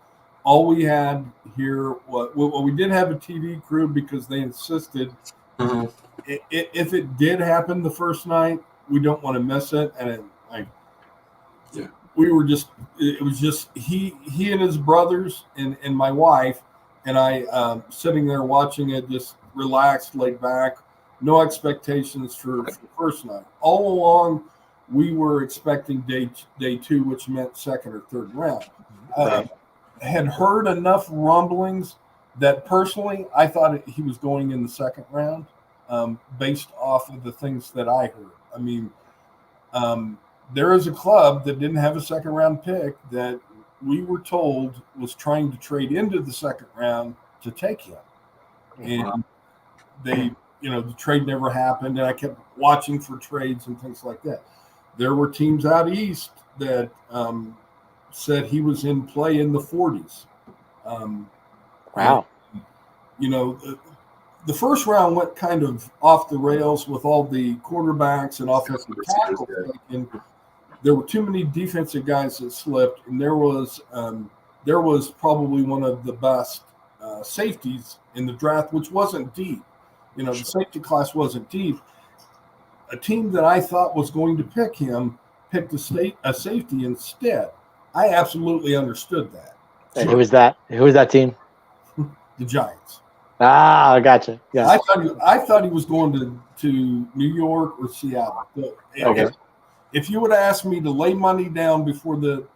all we had here, we did have a TV crew because they insisted. Mm-hmm. If it did happen the first night, we don't want to miss it. And we were just, it was just he and his brothers and my wife and I sitting there watching it, just relaxed, laid back, no expectations for first night. All along, we were expecting day two, which meant second or third round. Had heard enough rumblings that personally I thought he was going in the second round, based off of the things that I heard. I mean, there is a club that didn't have a second round pick that we were told was trying to trade into the second round to take him. And they, the trade never happened. And I kept watching for trades and things like that. There were teams out east that said he was in play in the 40s. Wow. And, the first round went kind of off the rails with all the quarterbacks and offensive tackles taken. There were too many defensive guys that slipped, and there was probably one of the best safeties in the draft, which wasn't deep. The safety class wasn't deep. A team that I thought was going to pick him picked a safety instead. I absolutely understood that. And who was that? Who was that team? The Giants. Ah, gotcha. Yeah. I thought he was going to New York or Seattle. Okay. If you would have asked me to lay money down before the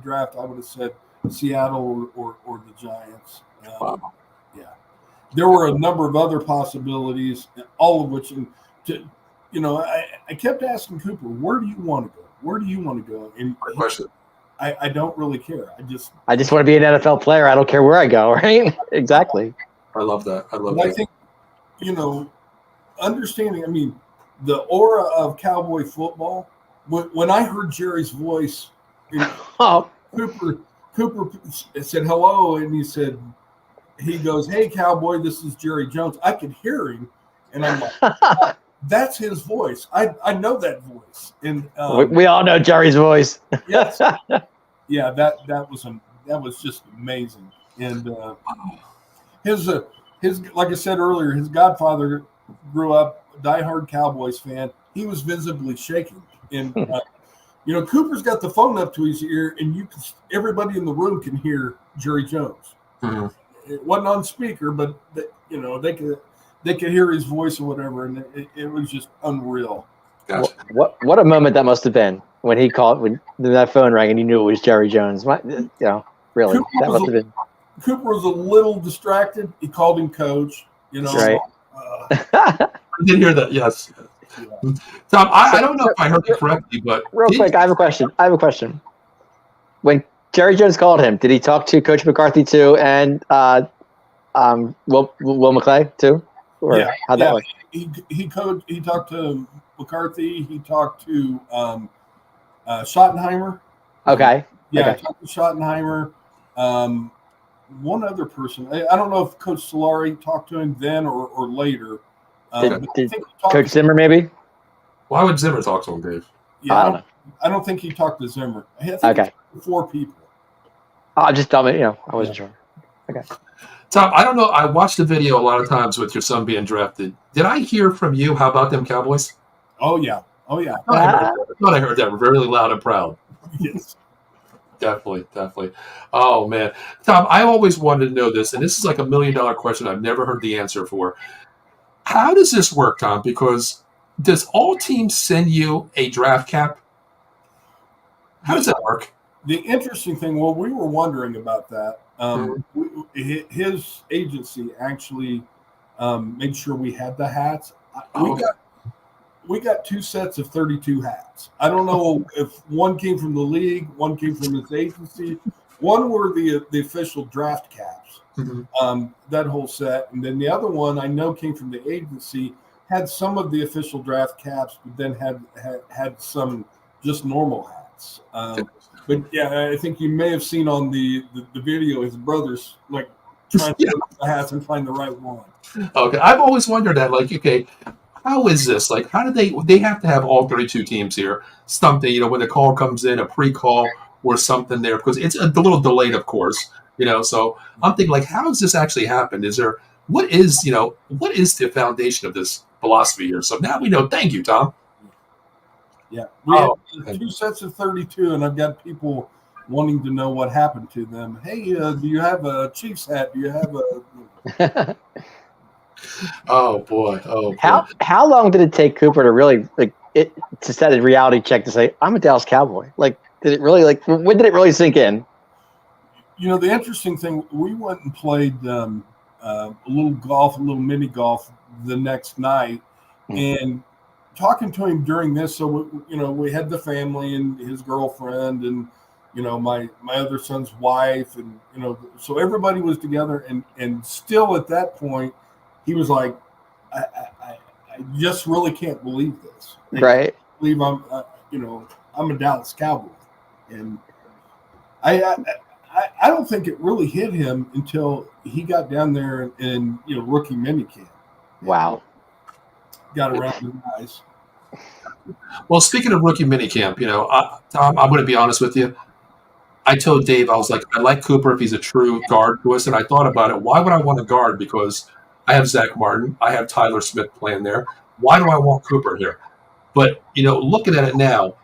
draft, I would have said Seattle or the Giants. Wow. Yeah. There were a number of other possibilities, all of which, I kept asking Cooper, where do you want to go? Where do you want to go? And Great question. I don't really care. I just want to be an NFL player. I don't care where I go, right? Exactly. I love that. I think, understanding, I mean, the aura of Cowboy football, when I heard Jerry's voice, Cooper said hello, and he goes, "Hey, Cowboy, this is Jerry Jones." I could hear him, and I'm like, that's his voice. I know that voice. And we all know Jerry's voice. Yes. Yeah, that was just amazing. And his like I said earlier, his godfather grew up a diehard Cowboys fan. He was visibly shaking. And Cooper's got the phone up to his ear, and everybody in the room can hear Jerry Jones. Mm-hmm. It wasn't on speaker, but they could hear his voice or whatever, and it was just unreal. Gotcha. What a moment that must have been when he called, when that phone rang and he knew it was Jerry Jones. Really, that must have been. Cooper was a little distracted. He called him coach. Right. I did hear that. Yes. Yeah. Tom, I don't know if I heard it correctly, but real quick, I have a question. When Jerry Jones called him, did he talk to Coach McCarthy too, and Will McClay too? Or how'd that work? He talked to McCarthy. He talked to Schottenheimer. Okay. Yeah, okay. Talked to Schottenheimer. One other person. I don't know if Coach Solari talked to him then or later. Did Coach Zimmer maybe? Why would Zimmer talk to him, Dave? Yeah, I don't think he talked to Zimmer. I think okay. 4 people. Just tell me. I wasn't sure. Okay. Tom, I don't know. I watched the video a lot of times with your son being drafted. Did I hear from you? How about them Cowboys? Oh yeah. I thought I heard that. We're really loud and proud. Yes. Definitely. Oh man, Tom, I always wanted to know this, and this is like $1 million question I've never heard the answer for. How does this work, Tom? Because does all teams send you a draft cap? How does that work? The interesting thing, well, we were wondering about that. His agency actually made sure we had the hats. We got 2 sets of 32 hats. I don't know if one came from the league, one came from his agency. One were the official draft caps, that whole set. And then the other one I know came from the agency, had some of the official draft caps, but then had some just normal hats. But yeah, I think you may have seen on the video his brothers like trying to look the hats and find the right one. Okay, I've always wondered that. Like, okay, how is this? Like, how do they have to have all 32 teams here? Something, when the call comes in, a pre-call or something there, because it's a little delayed, of course. So I'm thinking, like, how does this actually happen? What is the foundation of this philosophy here? So now we know. Thank you, Tom. Yeah, we had 2 sets of 32, and I've got people wanting to know what happened to them. Hey, do you have a Chiefs hat? Do you have a? Oh boy! Oh boy! How long did it take Cooper to really to set a reality check to say I'm a Dallas Cowboy? Like, did it really when did it really sink in? The interesting thing, we went and played a little golf, a little mini golf the next night, and talking to him during this. So we had the family and his girlfriend and my other son's wife, and so everybody was together, and still at that point he was like, I just really can't believe this. Right. I believe I'm a Dallas Cowboy, and I don't think it really hit him until he got down there in rookie minicamp. Wow. Got around the guys. Well, speaking of rookie minicamp, Tom, I'm going to be honest with you. I told Dave, I was like, I like Cooper if he's a true guard to us. And I thought about it. Why would I want a guard? Because I have Zach Martin. I have Tyler Smith playing there. Why do I want Cooper here? But, looking at it now,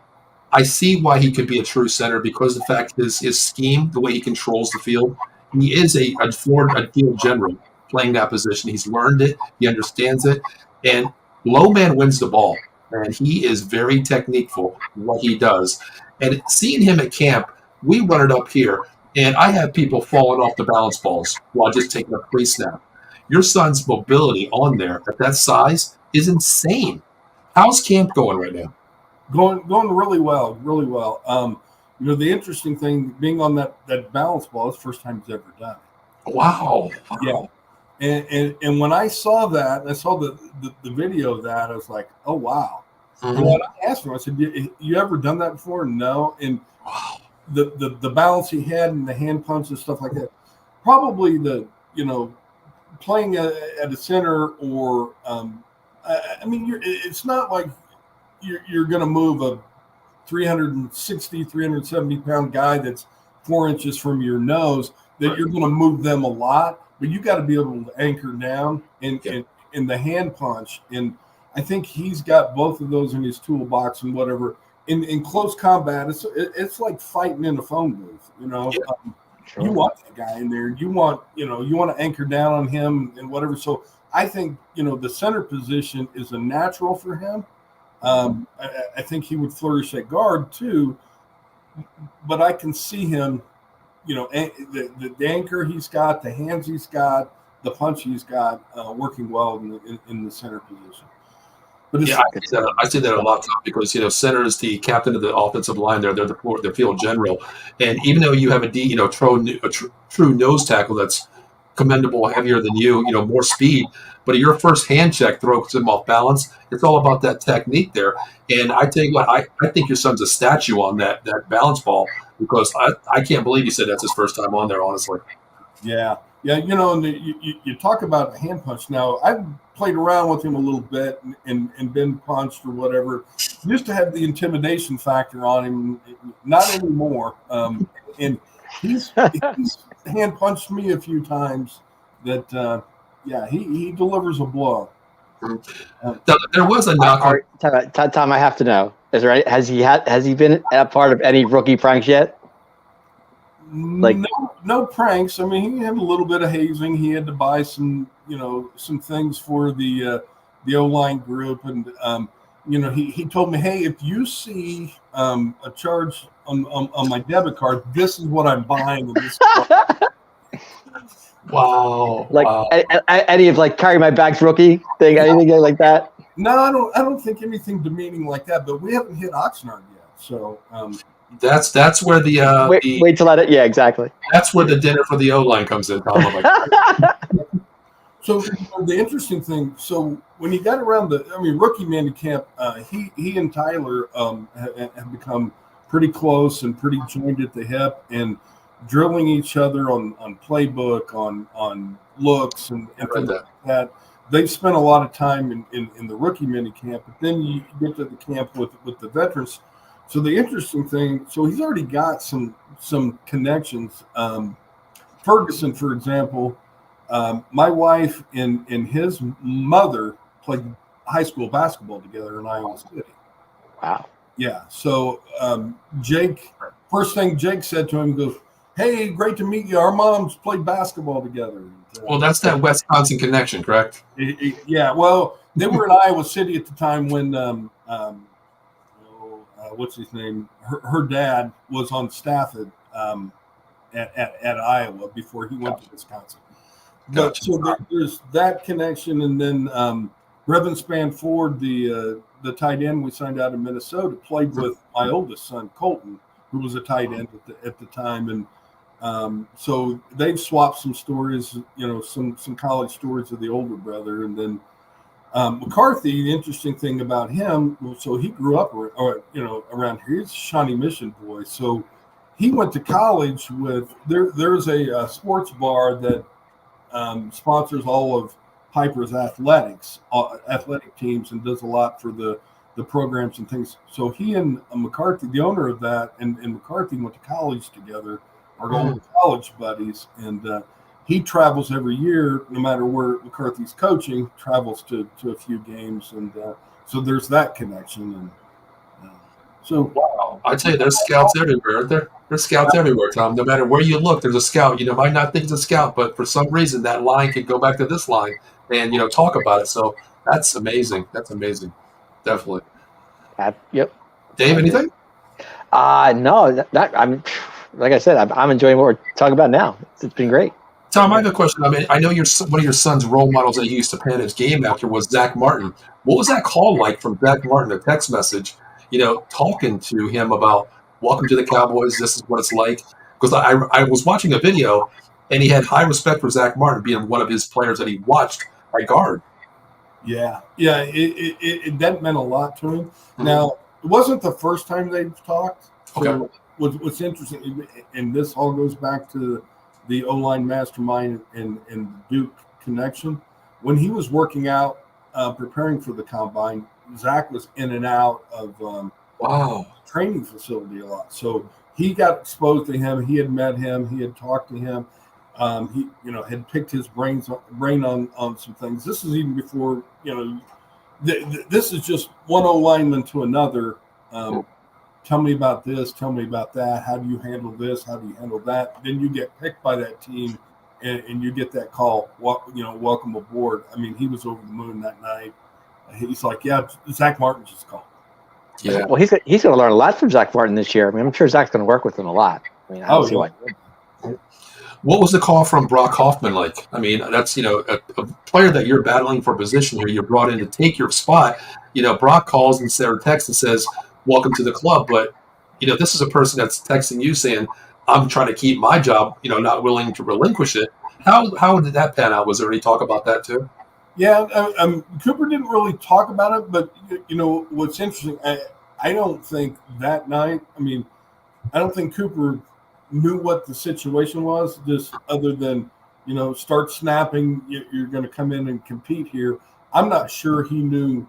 I see why he could be a true center because the fact is his scheme, the way he controls the field, he is a field general playing that position. He's learned it. He understands it. And low man wins the ball. And he is very techniqueful in what he does. And seeing him at camp, we run it up here, and I have people falling off the balance balls while just taking a pre-snap. Your son's mobility on there at that size is insane. How's camp going right now? Going really well, really well. The interesting thing, being on that balance ball, is the first time he's ever done it. Wow. Yeah. And when I saw that, and I saw the video of that, I was like, oh, wow. Mm-hmm. And I asked him, I said, you ever done that before? No. And wow. The balance he had and the hand punch and stuff like that, probably playing at a center or, it's not like you're going to move a 360, 370-pound guy that's 4 inches from your nose, that you're going to move them a lot, but you got to be able to anchor down in the hand punch. And I think he's got both of those in his toolbox and whatever. In close combat, it's like fighting in a phone booth. Sure. You want that guy in there. You want to anchor down on him and whatever. So I think the center position is a natural for him. I think he would flourish at guard too, but I can see him. The anchor he's got, the hands he's got, the punch he's got, working well in the center position. But I say that a lot because center is the captain of the offensive line. They're the field general, and even though you have a true nose tackle that's commendable, heavier than you, more speed, but your first hand check throws him off balance. It's all about that technique there. And I tell you what, I think your son's a statue on that balance ball because I can't believe you said that's his first time on there. Honestly. Yeah. And you talk about a hand punch. Now, I've played around with him a little bit and been punched or whatever. Used to have the intimidation factor on him, not anymore. And he's hand punched me a few times. That he delivers a blow. There was a knock. Tom, I have to know. Has he been a part of any rookie pranks yet? No pranks. I mean, he had a little bit of hazing. He had to buy some things for the O-line group, and he told me, hey, if you see a charge on my debit card, this is what I'm buying. In this Wow! Any of carry my bags rookie thing, anything like that? No, I don't think anything demeaning like that. But we haven't hit Oxnard yet, so. That's where the wait till that. Yeah, exactly. That's where the dinner for the O-line comes in, Tom. So the interesting thing. So when he got around rookie minicamp, he and Tyler have become pretty close and pretty joined at the hip and drilling each other on playbook, on looks and things like that. They've spent a lot of time in the rookie minicamp, but then you get to the camp with the veterans. So the interesting thing, so he's already got some connections. Ferguson, for example, my wife and his mother played high school basketball together in Iowa City. Wow. Yeah. So Jake, first thing Jake said to him, goes, "Hey, great to meet you. Our moms played basketball together." Well, that's that Wisconsin connection, correct? Yeah. Well, they were in Iowa City at the time when what's his name? Her dad was on staff at Iowa before he went to Wisconsin. But Gotcha. so there's that connection, and then Brevin Spanford, the tight end we signed out of Minnesota, played with my oldest son Colton, who was a tight end at the time, and so they've swapped some stories, some college stories of the older brother, and then McCarthy. The interesting thing about him, so he grew up, around here. He's a Shawnee Mission boy, so he went to college with There's a sports bar that sponsors all of Piper's athletic teams, and does a lot for the programs and things. So he and McCarthy, the owner of that, and McCarthy went to college together, are old college buddies, and he travels every year, no matter where McCarthy's coaching, travels to a few games, and so there's that connection. And so, wow, I tell you, there's scouts everywhere, aren't there? There's scouts everywhere, Tom. No matter where you look, there's a scout. Might not think it's a scout, but for some reason, that line could go back to this line and talk about it. So that's amazing. That's amazing. Definitely. Yep. Dave, anything? No. I'm like I said, I'm enjoying what we're talking about now. It's been great. Tom, I have a question. I mean, I know one of your son's role models that he used to pan his game after was Zach Martin. What was that call like from Zach Martin, a text message, talking to him about welcome to the Cowboys, this is what it's like? Because I was watching a video, and he had high respect for Zach Martin being one of his players that he watched by guard. Yeah, that meant a lot to him. Mm-hmm. Now, it wasn't the first time they've talked. So okay. What's interesting, and this all goes back to the O-line mastermind and Duke connection. When he was working out, preparing for the combine, Zach was in and out of training facility a lot. So he got exposed to him. He had met him. He had talked to him. He had picked his brain on some things. This is even before this is just one O-lineman to another. Tell me about this. Tell me about that. How do you handle this? How do you handle that? Then you get picked by that team, and you get that call. Welcome aboard. I mean, he was over the moon that night. He's like, yeah, Zach Martin just called. Yeah. Well, he's going to learn a lot from Zach Martin this year. I mean, I'm sure Zach's going to work with him a lot. I mean, I don't see why. What was the call from Brock Hoffman like? I mean, that's a player that you're battling for position here. You're brought in to take your spot. Brock calls or texts and says, welcome to the club. But, this is a person that's texting you saying, I'm trying to keep my job, not willing to relinquish it. How did that pan out? Was there any talk about that too? Yeah, Cooper didn't really talk about it, but, what's interesting, I don't think that night, I don't think Cooper knew what the situation was, just other than, start snapping, you're going to come in and compete here. I'm not sure he knew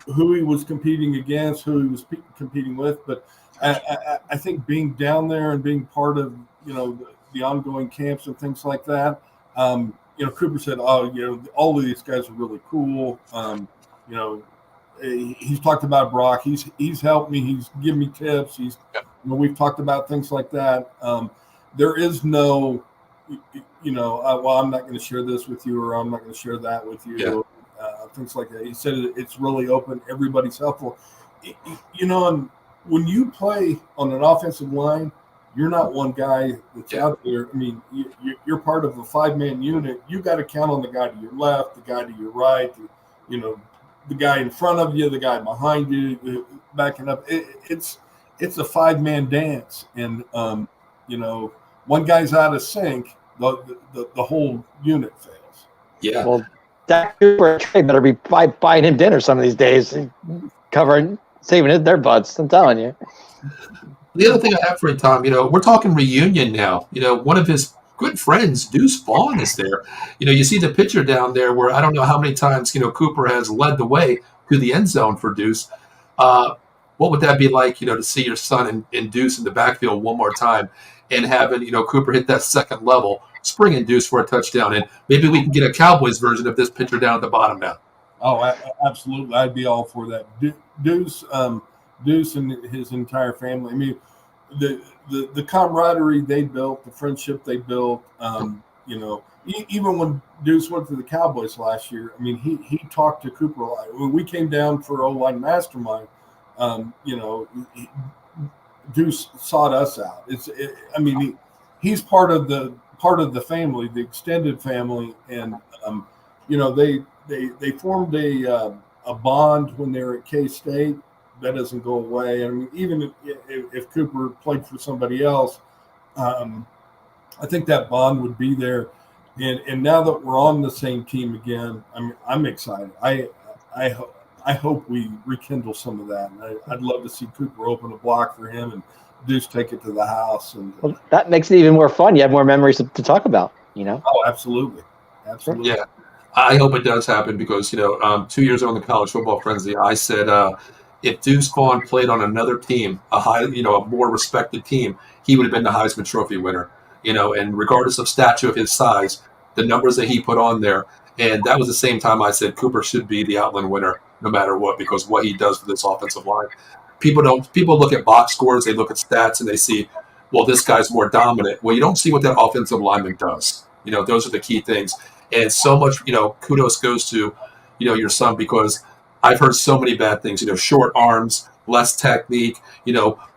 who he was competing against, who he was competing with, but I think being down there and being part of the ongoing camps and things like that, Cooper said, all of these guys are really cool. He's talked about Brock. He's helped me. He's given me tips. We've talked about things like that. There is no, well, I'm not going to share this with you, or I'm not going to share that with you. Yeah. Things like that. He said it's really open. Everybody's helpful. And when you play on an offensive line, you're not one guy that's out there. I mean, you're part of a 5-man unit. You got to count on the guy to your left, the guy to your right, the guy in front of you, the guy behind you, backing up. It's a 5-man dance, and one guy's out of sync, the whole unit fails. Yeah. Well, Dak Cooper better be buying him dinner some of these days, and saving their butts. I'm telling you. The other thing I have for you, Tom, we're talking reunion now. One of his good friends, Deuce Vaughn, is there. You see the picture down there where I don't know how many times, Cooper has led the way to the end zone for Deuce. What would that be like, to see your son and Deuce in the backfield one more time and having, Cooper hit that second level, springing Deuce for a touchdown? And maybe we can get a Cowboys version of this picture down at the bottom now. Oh, absolutely. I'd be all for that. Deuce, Deuce and his entire family. I mean, the camaraderie they built, the friendship they built. Even when Deuce went to the Cowboys last year, I mean, he talked to Cooper a lot. When we came down for O-line mastermind, Deuce sought us out. He's part of the family, the extended family, and they formed a bond when they were at K-State. That doesn't go away. I mean, even if Cooper played for somebody else, I think that bond would be there. And now that we're on the same team again, I'm excited. I hope we rekindle some of that. And I'd love to see Cooper open a block for him and Deuce take it to the house. And that makes it even more fun. You have more memories to talk about. Oh, absolutely. Yeah, I hope it does happen because 2 years ago on the College Football Frenzy, I said if Deuce Vaughn played on another team, a more respected team, he would have been the Heisman Trophy winner. And regardless of stature of his size, the numbers that he put on there, and that was the same time I said Cooper should be the Outland winner no matter what, because what he does for this offensive line. People look at box scores, they look at stats, and they see, well, this guy's more dominant. Well, you don't see what that offensive lineman does. Those are the key things. And so much, kudos goes to, your son, because I've heard so many bad things, short arms, less technique,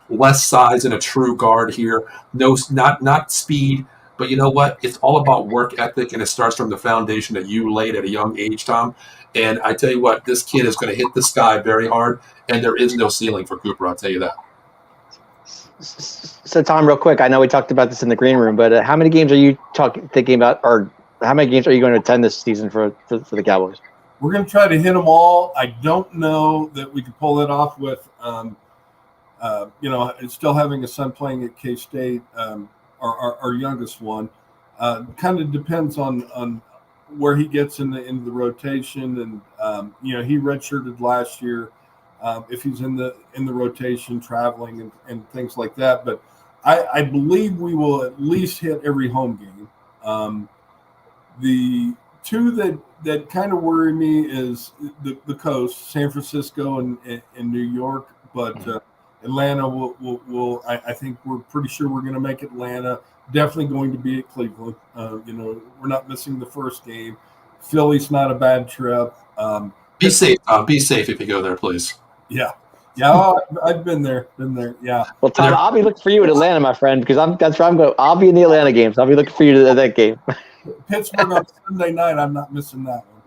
less size in a true guard here. No, not speed, but you know what? It's all about work ethic, and it starts from the foundation that you laid at a young age, Tom. And I tell you what, this kid is going to hit the sky very hard, and there is no ceiling for Cooper. I'll tell you that. So, Tom, real quick, I know we talked about this in the green room, but how many games are you thinking about, or how many games are you going to attend this season for the Cowboys? We're going to try to hit them all. I don't know that we can pull that off with, still having a son playing at K-State, our youngest one. Kind of depends on where he gets into the rotation, and he redshirted last year. If he's in the rotation, traveling and things like that, but I believe we will at least hit every home game. The two that kind of worry me is the coast, San Francisco and New York, but Atlanta will. I think we're pretty sure we're going to make Atlanta. Definitely going to be at Cleveland. We're not missing the first game. Philly's not a bad trip. Be safe, Tom. Be safe if you go there, please. Yeah. Yeah, I've been there. Yeah. Well, Tom, I'll be looking for you in Atlanta, my friend, because that's where I'm going. I'll be in the Atlanta games. I'll be looking for you to that game. Pittsburgh on Sunday night. I'm not missing that one.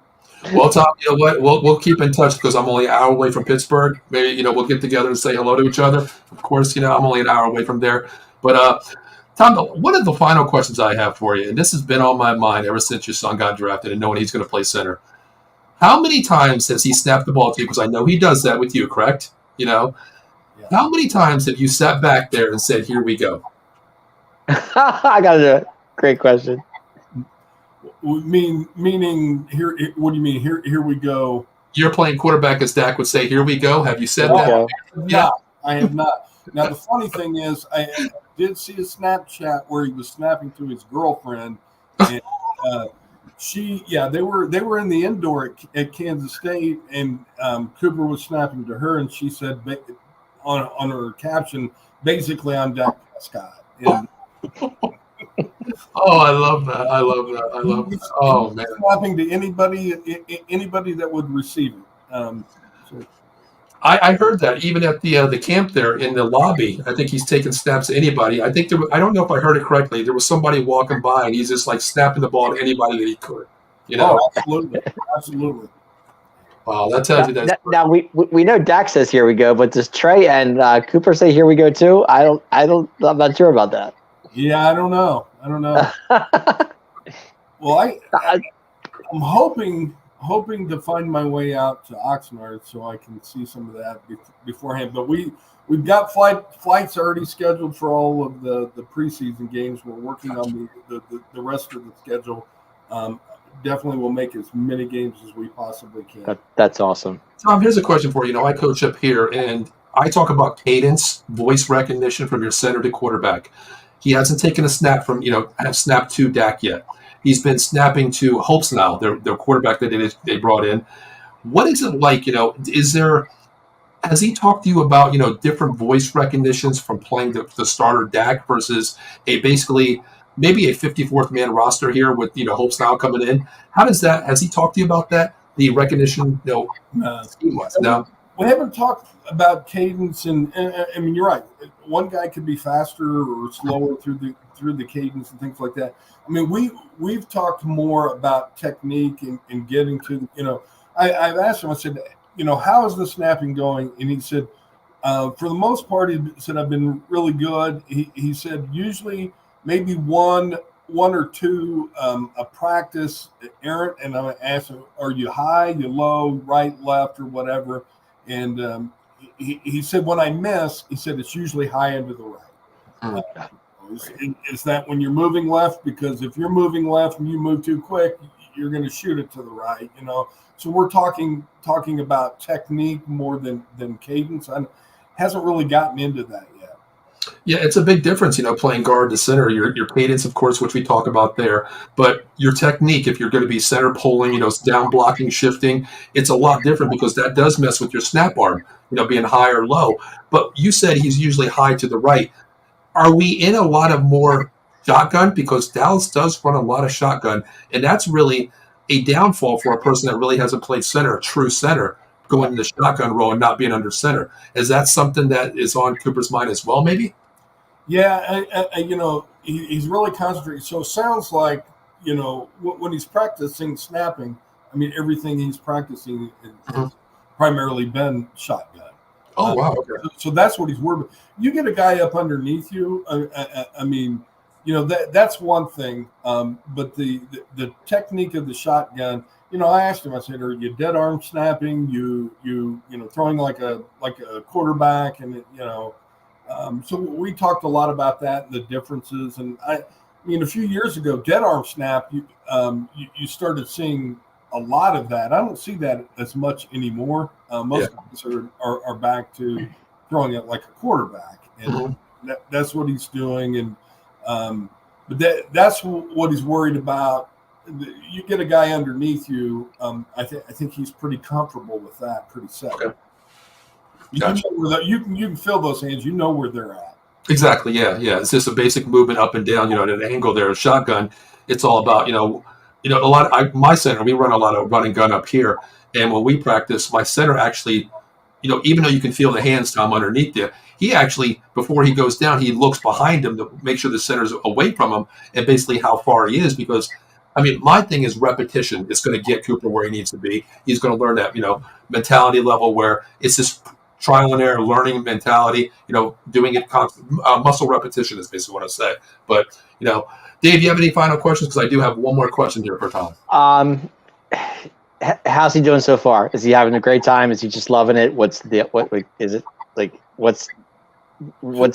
Well, Tom, you know what? We'll keep in touch because I'm only an hour away from Pittsburgh. Maybe we'll get together and say hello to each other. Of course, I'm only an hour away from there. But Tom, one of the final questions I have for you, and this has been on my mind ever since your son got drafted and knowing he's going to play center. How many times has he snapped the ball to you? Because I know he does that with you, correct? Yeah. How many times have you sat back there and said, "Here we go"? I got to do it. Great question. Meaning here? What do you mean? Here we go. You're playing quarterback, as Dak would say. Here we go. Have you said that? Yeah, I have not. Now the funny thing is, I did see a Snapchat where he was snapping to his girlfriend, and they were in the indoor at Kansas State, and Cooper was snapping to her, and she said on her caption, basically, "I'm Dak Prescott." And, oh, I love that. I love that. Oh, man. Snapping to anybody that would receive it. I heard that even at the camp there in the lobby. I think he's taking snaps to anybody. I think I don't know if I heard it correctly. There was somebody walking by, and he's just like snapping the ball to anybody that he could. Oh, absolutely. Wow, that tells you that. Now we know Dak says "here we go," but does Trey and Cooper say "here we go" too? I'm not sure about that. Yeah, I don't know. Well, I'm hoping to find my way out to Oxnard so I can see some of that beforehand. But we've got flights already scheduled for all of the preseason games. We're working on the rest of the schedule. Definitely will make as many games as we possibly can. That's awesome. Tom, here's a question for you. I coach up here, and I talk about cadence, voice recognition from your center to quarterback. He hasn't taken a snap from, snap to Dak yet. He's been snapping to Hopes now, their quarterback that they brought in. What is it like? Is there Has he talked to you about, different voice recognitions from playing the starter Dak versus basically maybe a 54th man roster here with, Hope Style coming in? Has he talked to you about that? The recognition, scheme wise? No. We haven't talked about cadence, and I mean, you're right. One guy could be faster or slower through the cadence and things like that. I mean, we've talked more about technique and getting to, I've asked him, I said, how is the snapping going? And he said, for the most part, he said, I've been really good. He said, usually maybe one or two a practice errant, and I asked him, are you high, you low, right, left, or whatever? And he said, when I miss, he said, it's usually high into the right. Is that when you're moving left? Because if you're moving left and you move too quick, you're going to shoot it to the right, So we're talking about technique more than cadence. I hasn't really gotten into that yet. Yeah, it's a big difference, playing guard to center. Your cadence, of course, which we talk about there, but your technique, if you're going to be center pulling, down blocking, shifting, it's a lot different because that does mess with your snap arm, being high or low. But you said he's usually high to the right. Are we in a lot of more shotgun? Because Dallas does run a lot of shotgun, and that's really a downfall for a person that really hasn't played center, a true center, going in the shotgun role and not being under center. Is that something that is on Cooper's mind as well, maybe? Yeah, he's really concentrating. So it sounds like, when he's practicing snapping, I mean, everything he's practicing has primarily been shotgun. Oh, wow. Okay. So that's what he's worried about. You get a guy up underneath you, I mean, that's one thing. But the technique of the shotgun, I asked him, I said, are you dead arm snapping? You throwing like a quarterback, and so we talked a lot about that and the differences. And I mean, a few years ago, dead arm snap, you started seeing a lot of that. I don't see that as much anymore. Most of us are back to throwing it like a quarterback, and that's what he's doing. And but that's what he's worried about. You get a guy underneath you. I think he's pretty comfortable with that, pretty set. Okay. Gotcha. You can feel those hands. You know where they're at. Exactly. Yeah. It's just a basic movement up and down. At an angle there. A shotgun. It's all about a lot. My center, we run a lot of run and gun up here, and when we practice, my center actually, even though you can feel the hands, Tom, underneath there, he actually, before he goes down, he looks behind him to make sure the center's away from him and basically how far he is. Because, I mean, my thing is repetition. It's going to get Cooper where he needs to be. He's going to learn that, mentality level where it's just trial and error, learning mentality, doing it constant. Muscle repetition is basically what I say. But, Dave, do you have any final questions? Because I do have one more question here for Tom. How's he doing so far? Is he having a great time? Is he just loving it? What is it like? What's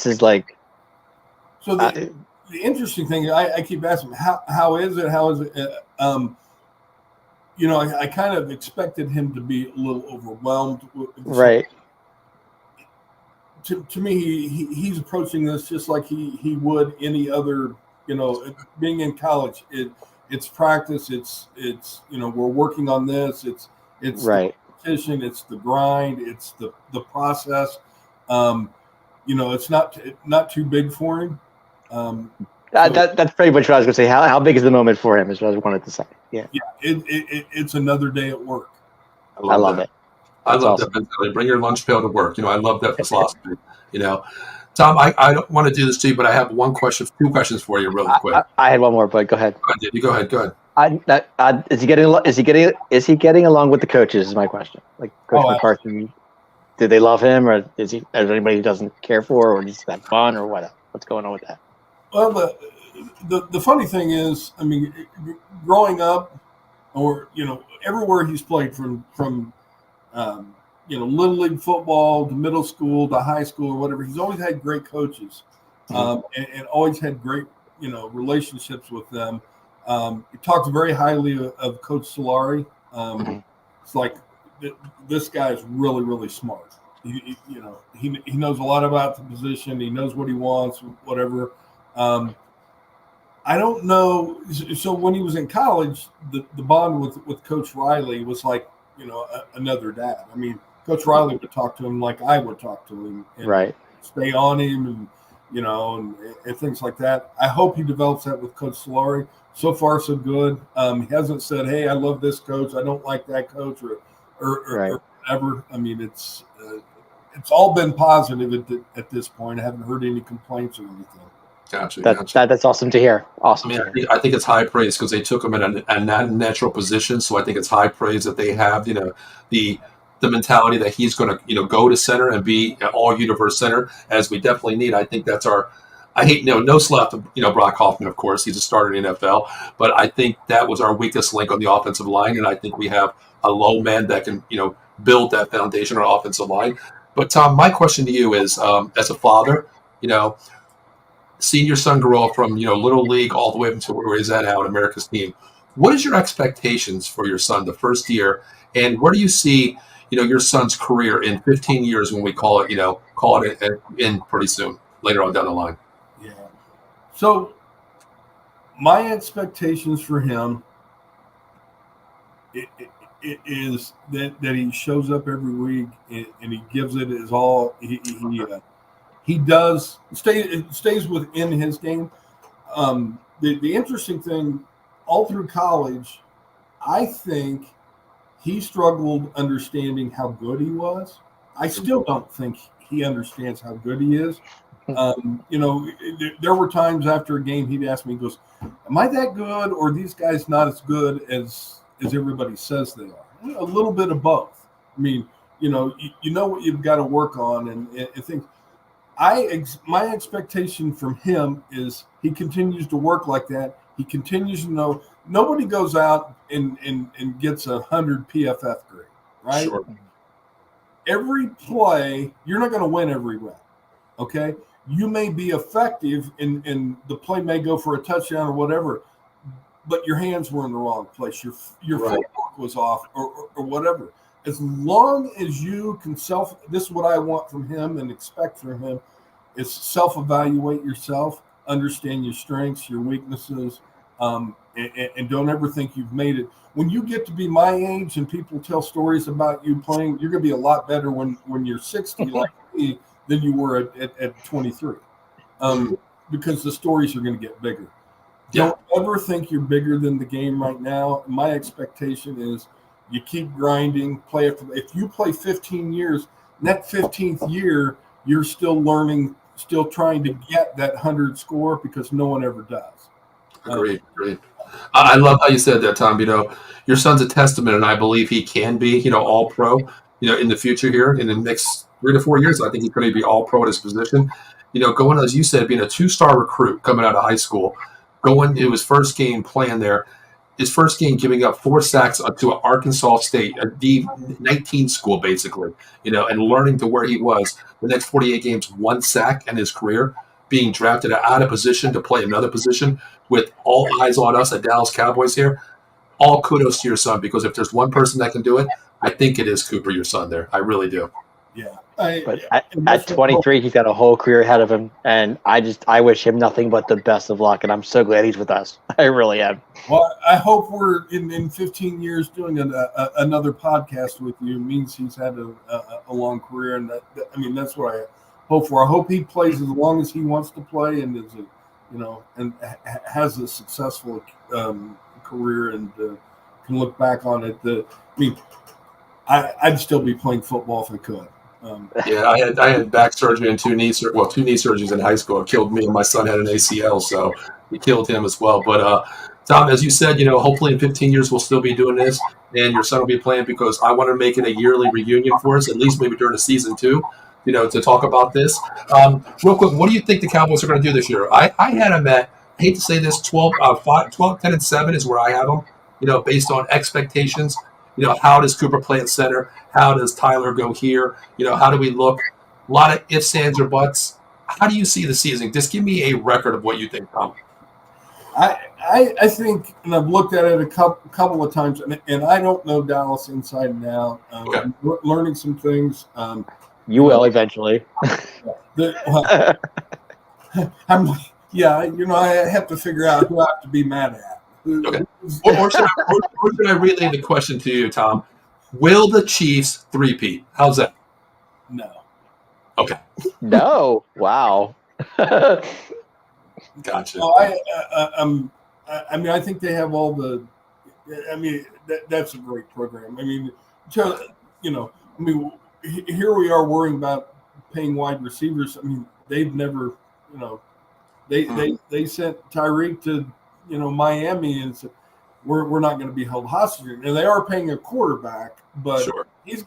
his like? So the interesting thing, I keep asking, how is it? How is it? I kind of expected him to be a little overwhelmed. Right. To me, he's approaching this just like he would any other. Being in college, it's practice. It's we're working on this. It's right. The competition. It's the grind. It's the process. It's not too big for him. That's pretty much what I was going to say. How big is the moment for him? Is what I wanted to say. Yeah. It's another day at work. I love it. I love that mentality. Bring your lunch pail to work. I love that philosophy. Tom, I don't want to do this to you, but I have two questions for you, really quick. I had one more, but go ahead. You go ahead. Is he getting along with the coaches? Is my question. Like Coach McCarthy, do they love him, or is anybody who doesn't care for, or is that fun, or what? What's going on with that? Well, the funny thing is, I mean, growing up, or everywhere he's played from little league football to middle school to high school or whatever, he's always had great coaches, and always had great relationships with them. He talks very highly of Coach Solari. It's like this guy is really, really smart. He knows a lot about the position. He knows what he wants, whatever. I don't know. So when he was in college, the bond with Coach Riley was like another dad. I mean, Coach Riley would talk to him like I would talk to him, and stay on him, and and things like that. I hope he develops that with Coach Solari. So far, so good. He hasn't said, "Hey, I love this coach. I don't like that coach," or whatever. I mean, it's all been positive at this point. I haven't heard any complaints or anything. Gotcha. That's awesome to hear. Awesome. I think it's high praise because they took him in a natural position. So I think it's high praise that they have, the mentality that he's going to, go to center and be an all universe center, as we definitely need. I think that's I hate no slap to Brock Hoffman, of course. He's a starter in the NFL, but I think that was our weakest link on the offensive line, and I think we have a low man that can build that foundation on our offensive line. But Tom, my question to you is, as a father, seeing your son grow up from little league all the way up to where he's at now on America's team, what is your expectations for your son the first year, and where do you see your son's career in 15 years when we call it in pretty soon later on down the line? Yeah. So my expectations for him it is that he shows up every week and he gives it his all. He does stays within his game. The interesting thing, all through college, I think he struggled understanding how good he was. I still don't think he understands how good he is. There were times after a game he'd ask me, he goes, "Am I that good, or are these guys not as good as everybody says they are?" A little bit of both. I mean, you know what you've got to work on, and things. My expectation from him is he continues to work like that. He continues to know nobody goes out and gets 100 PFF grade, right? Sure. Every play, you're not going to win every rep, okay? You may be effective and the play may go for a touchdown or whatever, but your hands were in the wrong place. Your footwork was off or whatever. As long as you can this is what I want from him and expect from him, is self-evaluate yourself, understand your strengths, your weaknesses, and don't ever think you've made it. When you get to be my age and people tell stories about you playing, you're going to be a lot better when you're 60 like me than you were at 23, because the stories are going to get bigger. Yeah. Don't ever think you're bigger than the game right now. My expectation is you keep grinding, play after. If you play 15 years, that 15th year, you're still learning, still trying to get that 100 score, because no one ever does. Agreed. I love how you said that, Tom. Your son's a testament, and I believe he can be, all pro, in the future here in the next 3 to 4 years. I think he's going to be all pro at his position. Going, as you said, being a 2-star recruit coming out of high school, going to his first game playing there, his first game giving up 4 sacks to Arkansas State, a D19 school, basically, and learning to where he was. The next 48 games, 1 sack in his career, being drafted out of position to play another position with all eyes on us at Dallas Cowboys here. All kudos to your son, because if there's one person that can do it, I think it is Cooper, your son there. I really do. Yeah. But at 23, he's got a whole career ahead of him, and I wish him nothing but the best of luck, and I'm so glad he's with us. I really am. Well, I hope we're in 15 years doing another podcast with you. It means he's had a long career, and that's what I hope for. I hope he plays as long as he wants to play, and is and has a successful career, and can look back on it. I'd still be playing football if I could. I had back surgery and 2 knee surgeries in high school. It killed me, and my son had an ACL, so it killed him as well. But Tom, as you said, hopefully in 15 years we'll still be doing this, and your son will be playing, because I want to make it a yearly reunion for us, at least maybe during the season too, to talk about this. Real quick, what do you think the Cowboys are going to do this year? I had them at, I hate to say this, 12, 10, and 7 is where I have them, based on expectations. How does Cooper play at center? How does Tyler go here? How do we look? A lot of ifs, ands, or buts. How do you see the season? Just give me a record of what you think, Tom. I think, and I've looked at it a couple of times, and I don't know Dallas inside and out. Okay. I'm learning some things. You will eventually. I have to figure out who I have to be mad at. Okay. Or should I relay the question to you, Tom? Will the Chiefs three-peat? How's that? No. Okay. No. Wow. Gotcha. Well, I mean, I think they have all the. I mean, that's a great program. I mean, I mean, here we are worrying about paying wide receivers. I mean, they've never, you know, they sent Tyreek to, Miami and said we're not going to be held hostage. And they are paying a quarterback, but Sure. he's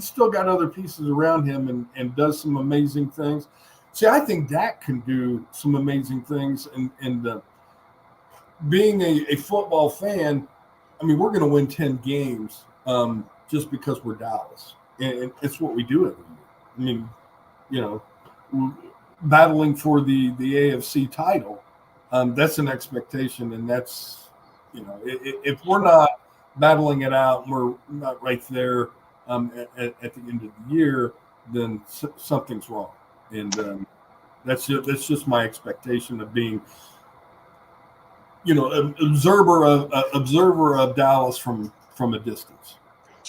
still got other pieces around him and does some amazing things. See, I think Dak can do some amazing things, and being a football fan, I mean, we're going to win 10 games just because we're Dallas, and it's what we do every year. I mean, battling for the AFC title, that's an expectation, and that's, if we're not battling it out and we're not right there at the end of the year, then something's wrong, and that's just my expectation of being, an observer of Dallas from a distance.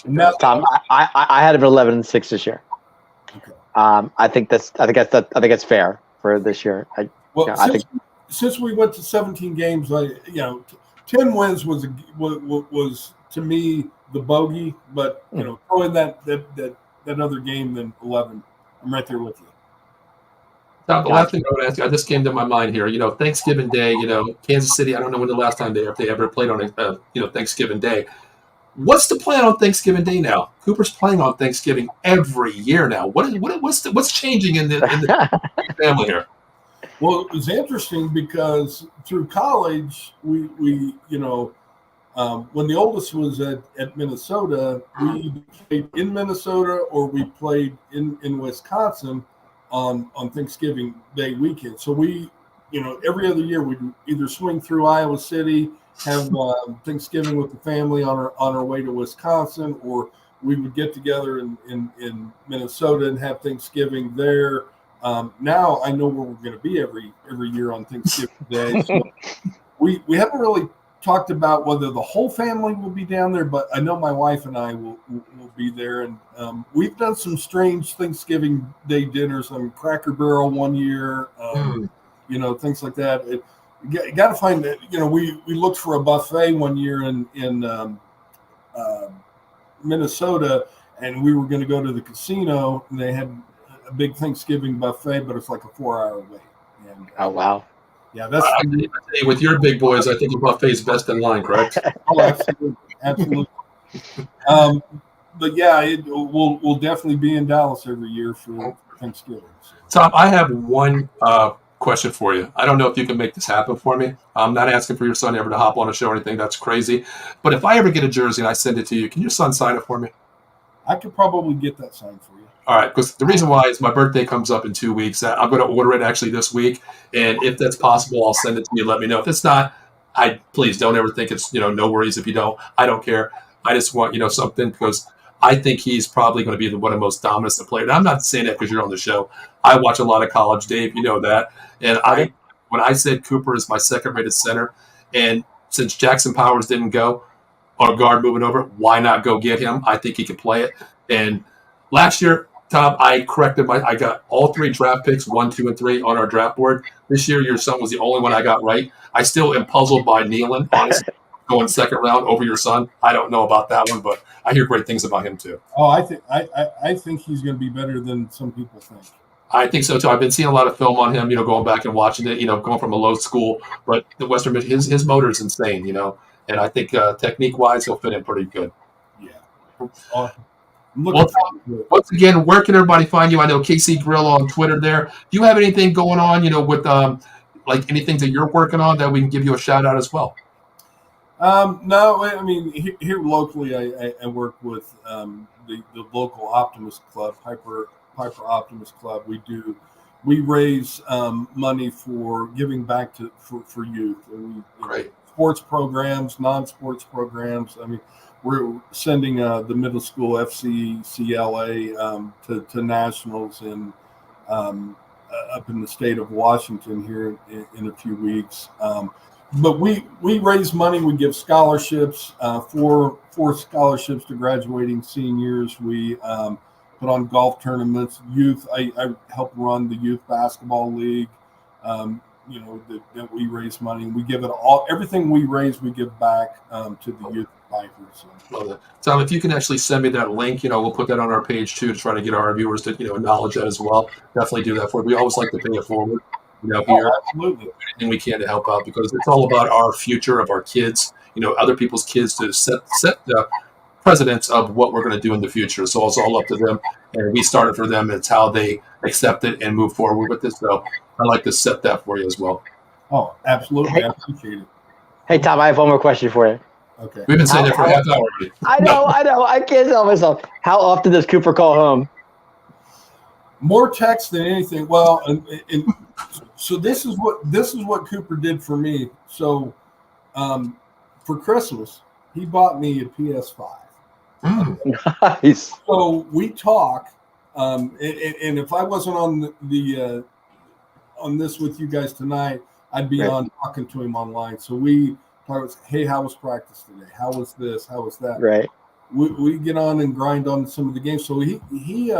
Now, Tom, I had it 11-6 this year. Okay. I think that's fair for this year. Since we went to 17 games, 10 wins was to me the bogey, but throw in that other game, then 11. I'm right there with you. Now, the last thing I would ask you, I just came to my mind here. Thanksgiving Day. Kansas City. I don't know when the last time they ever played on Thanksgiving Day. What's the plan on Thanksgiving Day now? Cooper's playing on Thanksgiving every year now. What's changing in the family here? Well, it was interesting because through college, we when the oldest was at Minnesota, we played in Minnesota or we played in Wisconsin on Thanksgiving Day weekend. So we, every other year we'd either swing through Iowa City, have Thanksgiving with the family on our way to Wisconsin, or we would get together in Minnesota and have Thanksgiving there. Now I know where we're going to be every year on Thanksgiving Day. So we haven't really talked about whether the whole family will be down there, but I know my wife and I will be there. And we've done some strange Thanksgiving Day dinners. Cracker Barrel one year, things like that. You got to find that. We looked for a buffet one year in Minnesota, and we were going to go to the casino, and they had a big Thanksgiving buffet, but it's like a 4-hour wait. And, oh wow! Yeah, that's with your big boys. I think the buffet is best in line, correct? Oh, absolutely. But yeah, we'll definitely be in Dallas every year for Thanksgiving. So. Tom, I have one question for you. I don't know if you can make this happen for me. I'm not asking for your son ever to hop on a show or anything. That's crazy. But if I ever get a jersey and I send it to you, can your son sign it for me? I could probably get that signed for you. All right, because the reason why is my birthday comes up in 2 weeks. I'm going to order it actually this week, and if that's possible, I'll send it to you. Let me know. If it's not, please don't ever think it's no worries if you don't. I don't care. I just want something, because I think he's probably going to be one of the most dominant players. And I'm not saying that because you're on the show. I watch a lot of college, Dave. You know that. And when I said Cooper is my second-rated center, and since Jackson Powers didn't go, our guard moving over, why not go get him? I think he can play it. And last year, Tom, I corrected I got all 3 draft picks, 1, 2, and 3 on our draft board. This year, your son was the only one I got right. I still am puzzled by Nealon, honestly, going second round over your son. I don't know about that one, but I hear great things about him too. Oh, I think he's going to be better than some people think. I think so too. I've been seeing a lot of film on him, going back and watching it, going from a low school, but the Western, his motor is insane, and I think technique wise, he'll fit in pretty good. Yeah. Well, once again, where can everybody find you? I know KC Gorilla on Twitter there. Do you have anything going on, with like anything that you're working on that we can give you a shout out as well? No, I mean, here locally, I work with the local Optimist Club, Piper Optimist Club. We raise money for giving back for youth. Great. Sports programs, non-sports programs. I mean, we're sending the middle school FCCLA to nationals up in the state of Washington here in a few weeks. but we raise money. We give scholarships, four scholarships to graduating seniors. We put on golf tournaments. Youth, I help run the youth basketball league. That we raise money. We give it all. Everything we raise, we give back to the youth bikers. Love that. Tom, if you can actually send me that link, we'll put that on our page too to try to get our viewers to acknowledge that as well. Definitely do that for. We always like to pay it forward. Here, absolutely. Anything we can to help out, because it's all about our future of our kids. Other people's kids, to set the precedents of what we're going to do in the future. So it's all up to them, and we started for them. It's how they accept it and move forward with it. So I like to set that for you as well. Oh, absolutely. I appreciate it. Hey, Tom, I have one more question for you. Okay. We've been saying that for a half hour already. I know. I can't tell myself. How often does Cooper call home? More text than anything. Well, and so this is what Cooper did for me. So for Christmas, he bought me a PS5. Nice. So we talk, and if I wasn't on the on this with you guys tonight, I'd be on talking to him online. So we talk, hey, how was practice today? How was this? How was that? Right. We get on and grind on some of the games. So he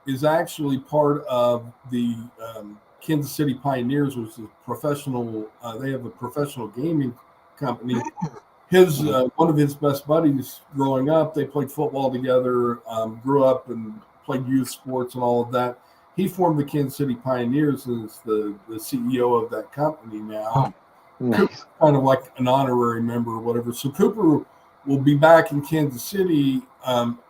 is actually part of the Kansas City Pioneers, which is a professional. They have a professional gaming company. His one of his best buddies growing up, they played football together, grew up and played youth sports and all of that. He formed the Kansas City Pioneers and is the CEO of that company now. Nice. Kind of like an honorary member or whatever. So Cooper will be back in Kansas City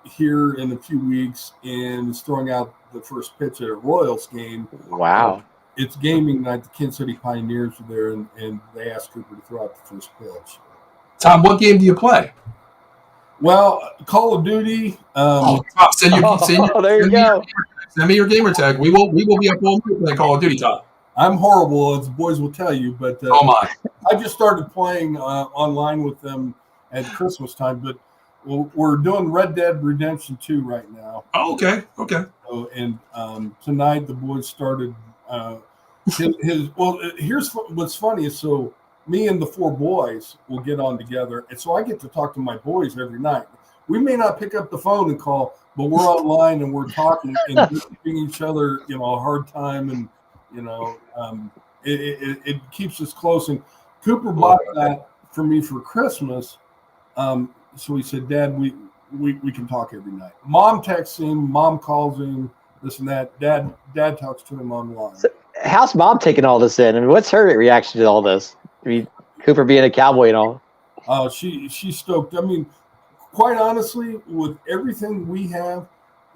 here in a few weeks and is throwing out the first pitch at a Royals game. Wow. It's gaming night. The Kansas City Pioneers are there, and they asked Cooper to throw out the first pitch. Tom, what game do you play? Well, Call of Duty. Tom, there you go. Send me your gamer tag. We will be up all night playing Call of Duty, Tom. I'm horrible, as the boys will tell you, but oh my! I just started playing online with them at Christmas time. But we're doing Red Dead Redemption 2 right now. Oh, okay. So, and tonight the boys started his. Well, here's what's funny is so. Me and the four boys will get on together, and so I get to talk to my boys every night. We may not pick up the phone and call, but we're online and we're talking and giving each other, a hard time, and it keeps us close. And Cooper bought that for me for Christmas, so he said, "Dad, we can talk every night." Mom texts him, mom calls him, this and that. Dad talks to him online. So how's Mom taking all this in? I mean, what's her reaction to all this? I mean, Cooper being a Cowboy and all. She's stoked. I mean, quite honestly, with everything we have,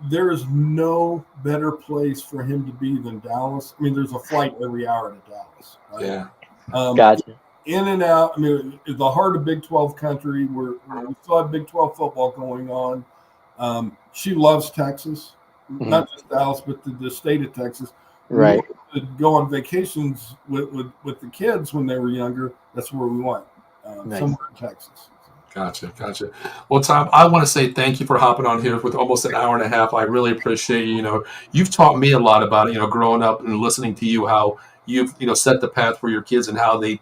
there is no better place for him to be than Dallas. I mean, there's a flight every hour to Dallas. Right? Yeah. Gotcha. In and out. I mean, the heart of Big 12 country, where we still have Big 12 football going on. She loves Texas, not just Dallas, but the state of Texas. Right. To go on vacations with the kids when they were younger. That's where we went, Nice. somewhere in Texas. Gotcha. Well, Tom, I want to say thank you for hopping on here with almost an hour and a half. I really appreciate you. You've taught me a lot about it. Growing up and listening to you, how you've set the path for your kids and how they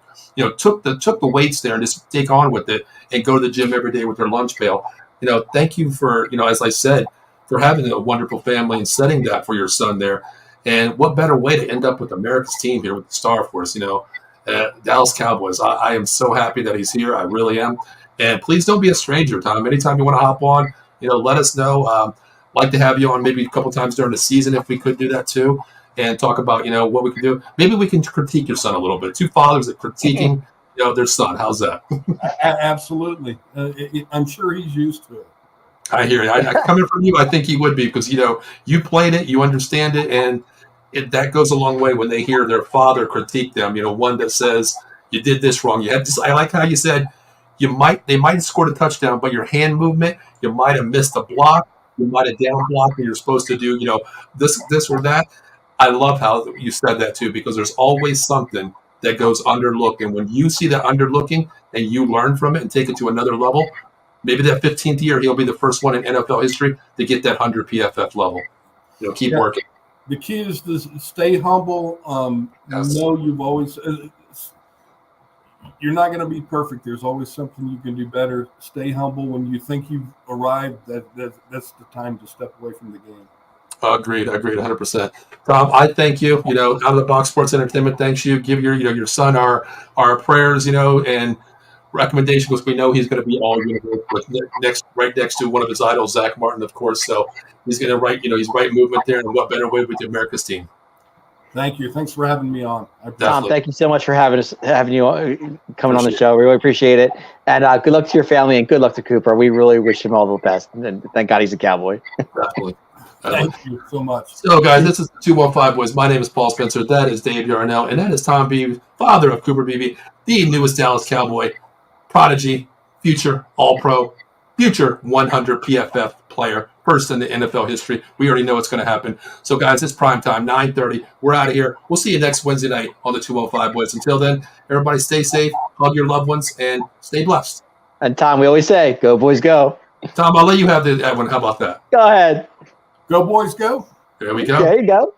took the weights there and just take on with it and go to the gym every day with their lunch pail. Thank you for as I said, for having a wonderful family and setting that for your son there. And what better way to end up with America's team here with the Star Force, Dallas Cowboys. I am so happy that he's here. I really am. And please don't be a stranger, Tom. Anytime you want to hop on, let us know. Like to have you on maybe a couple times during the season if we could do that too, and talk about what we can do. Maybe we can critique your son a little bit. Two fathers that critiquing their son. How's that? Absolutely. I'm sure he's used to it. I hear you. Coming from you, I think he would be because you played it, you understand it, and that goes a long way when they hear their father critique them. One that says you did this wrong. You had this. I like how you said they might have scored a touchdown, but your hand movement, you might have missed a block, you might have down blocked, and you're supposed to do this or that. I love how you said that too because there's always something that goes underlooked, and when you see that underlooking and you learn from it and take it to another level. Maybe that 15th year, he'll be the first one in NFL history to get that 100 PFF level. Keep working. The key is to stay humble. Yes. Know you've always you're not going to be perfect. There's always something you can do better. Stay humble. When you think you've arrived, that's the time to step away from the game. Agreed 100%. Tom, I thank you. Out of the Box Sports Entertainment thanks you. Give your son our prayers, and recommendation, because we know he's going to be all universe right next to one of his idols, Zach Martin, of course. So he's going to write, he's right movement there, and what better way with the America's team. Thank you. Thanks for having me on. Tom, thank you so much for having you coming on the show. We really appreciate it. And good luck to your family, and good luck to Cooper. We really wish him all the best. And thank God he's a Cowboy. Definitely. Thank you so much. So, guys, this is the 215 Boys. My name is Paul Spencer. That is Dave Yarnell. And that is Tom Beebe, father of Cooper Beebe, the newest Dallas Cowboy, prodigy, future All-Pro, future 100 PFF player, first in the NFL history. We already know it's going to happen. So, guys, it's prime time, 9:30. We're out of here. We'll see you next Wednesday night on the 215 Boys. Until then, everybody stay safe, hug your loved ones, and stay blessed. And, Tom, we always say, go, boys, go. Tom, I'll let you have that one. How about that? Go ahead. Go, boys, go. There we go. There you go.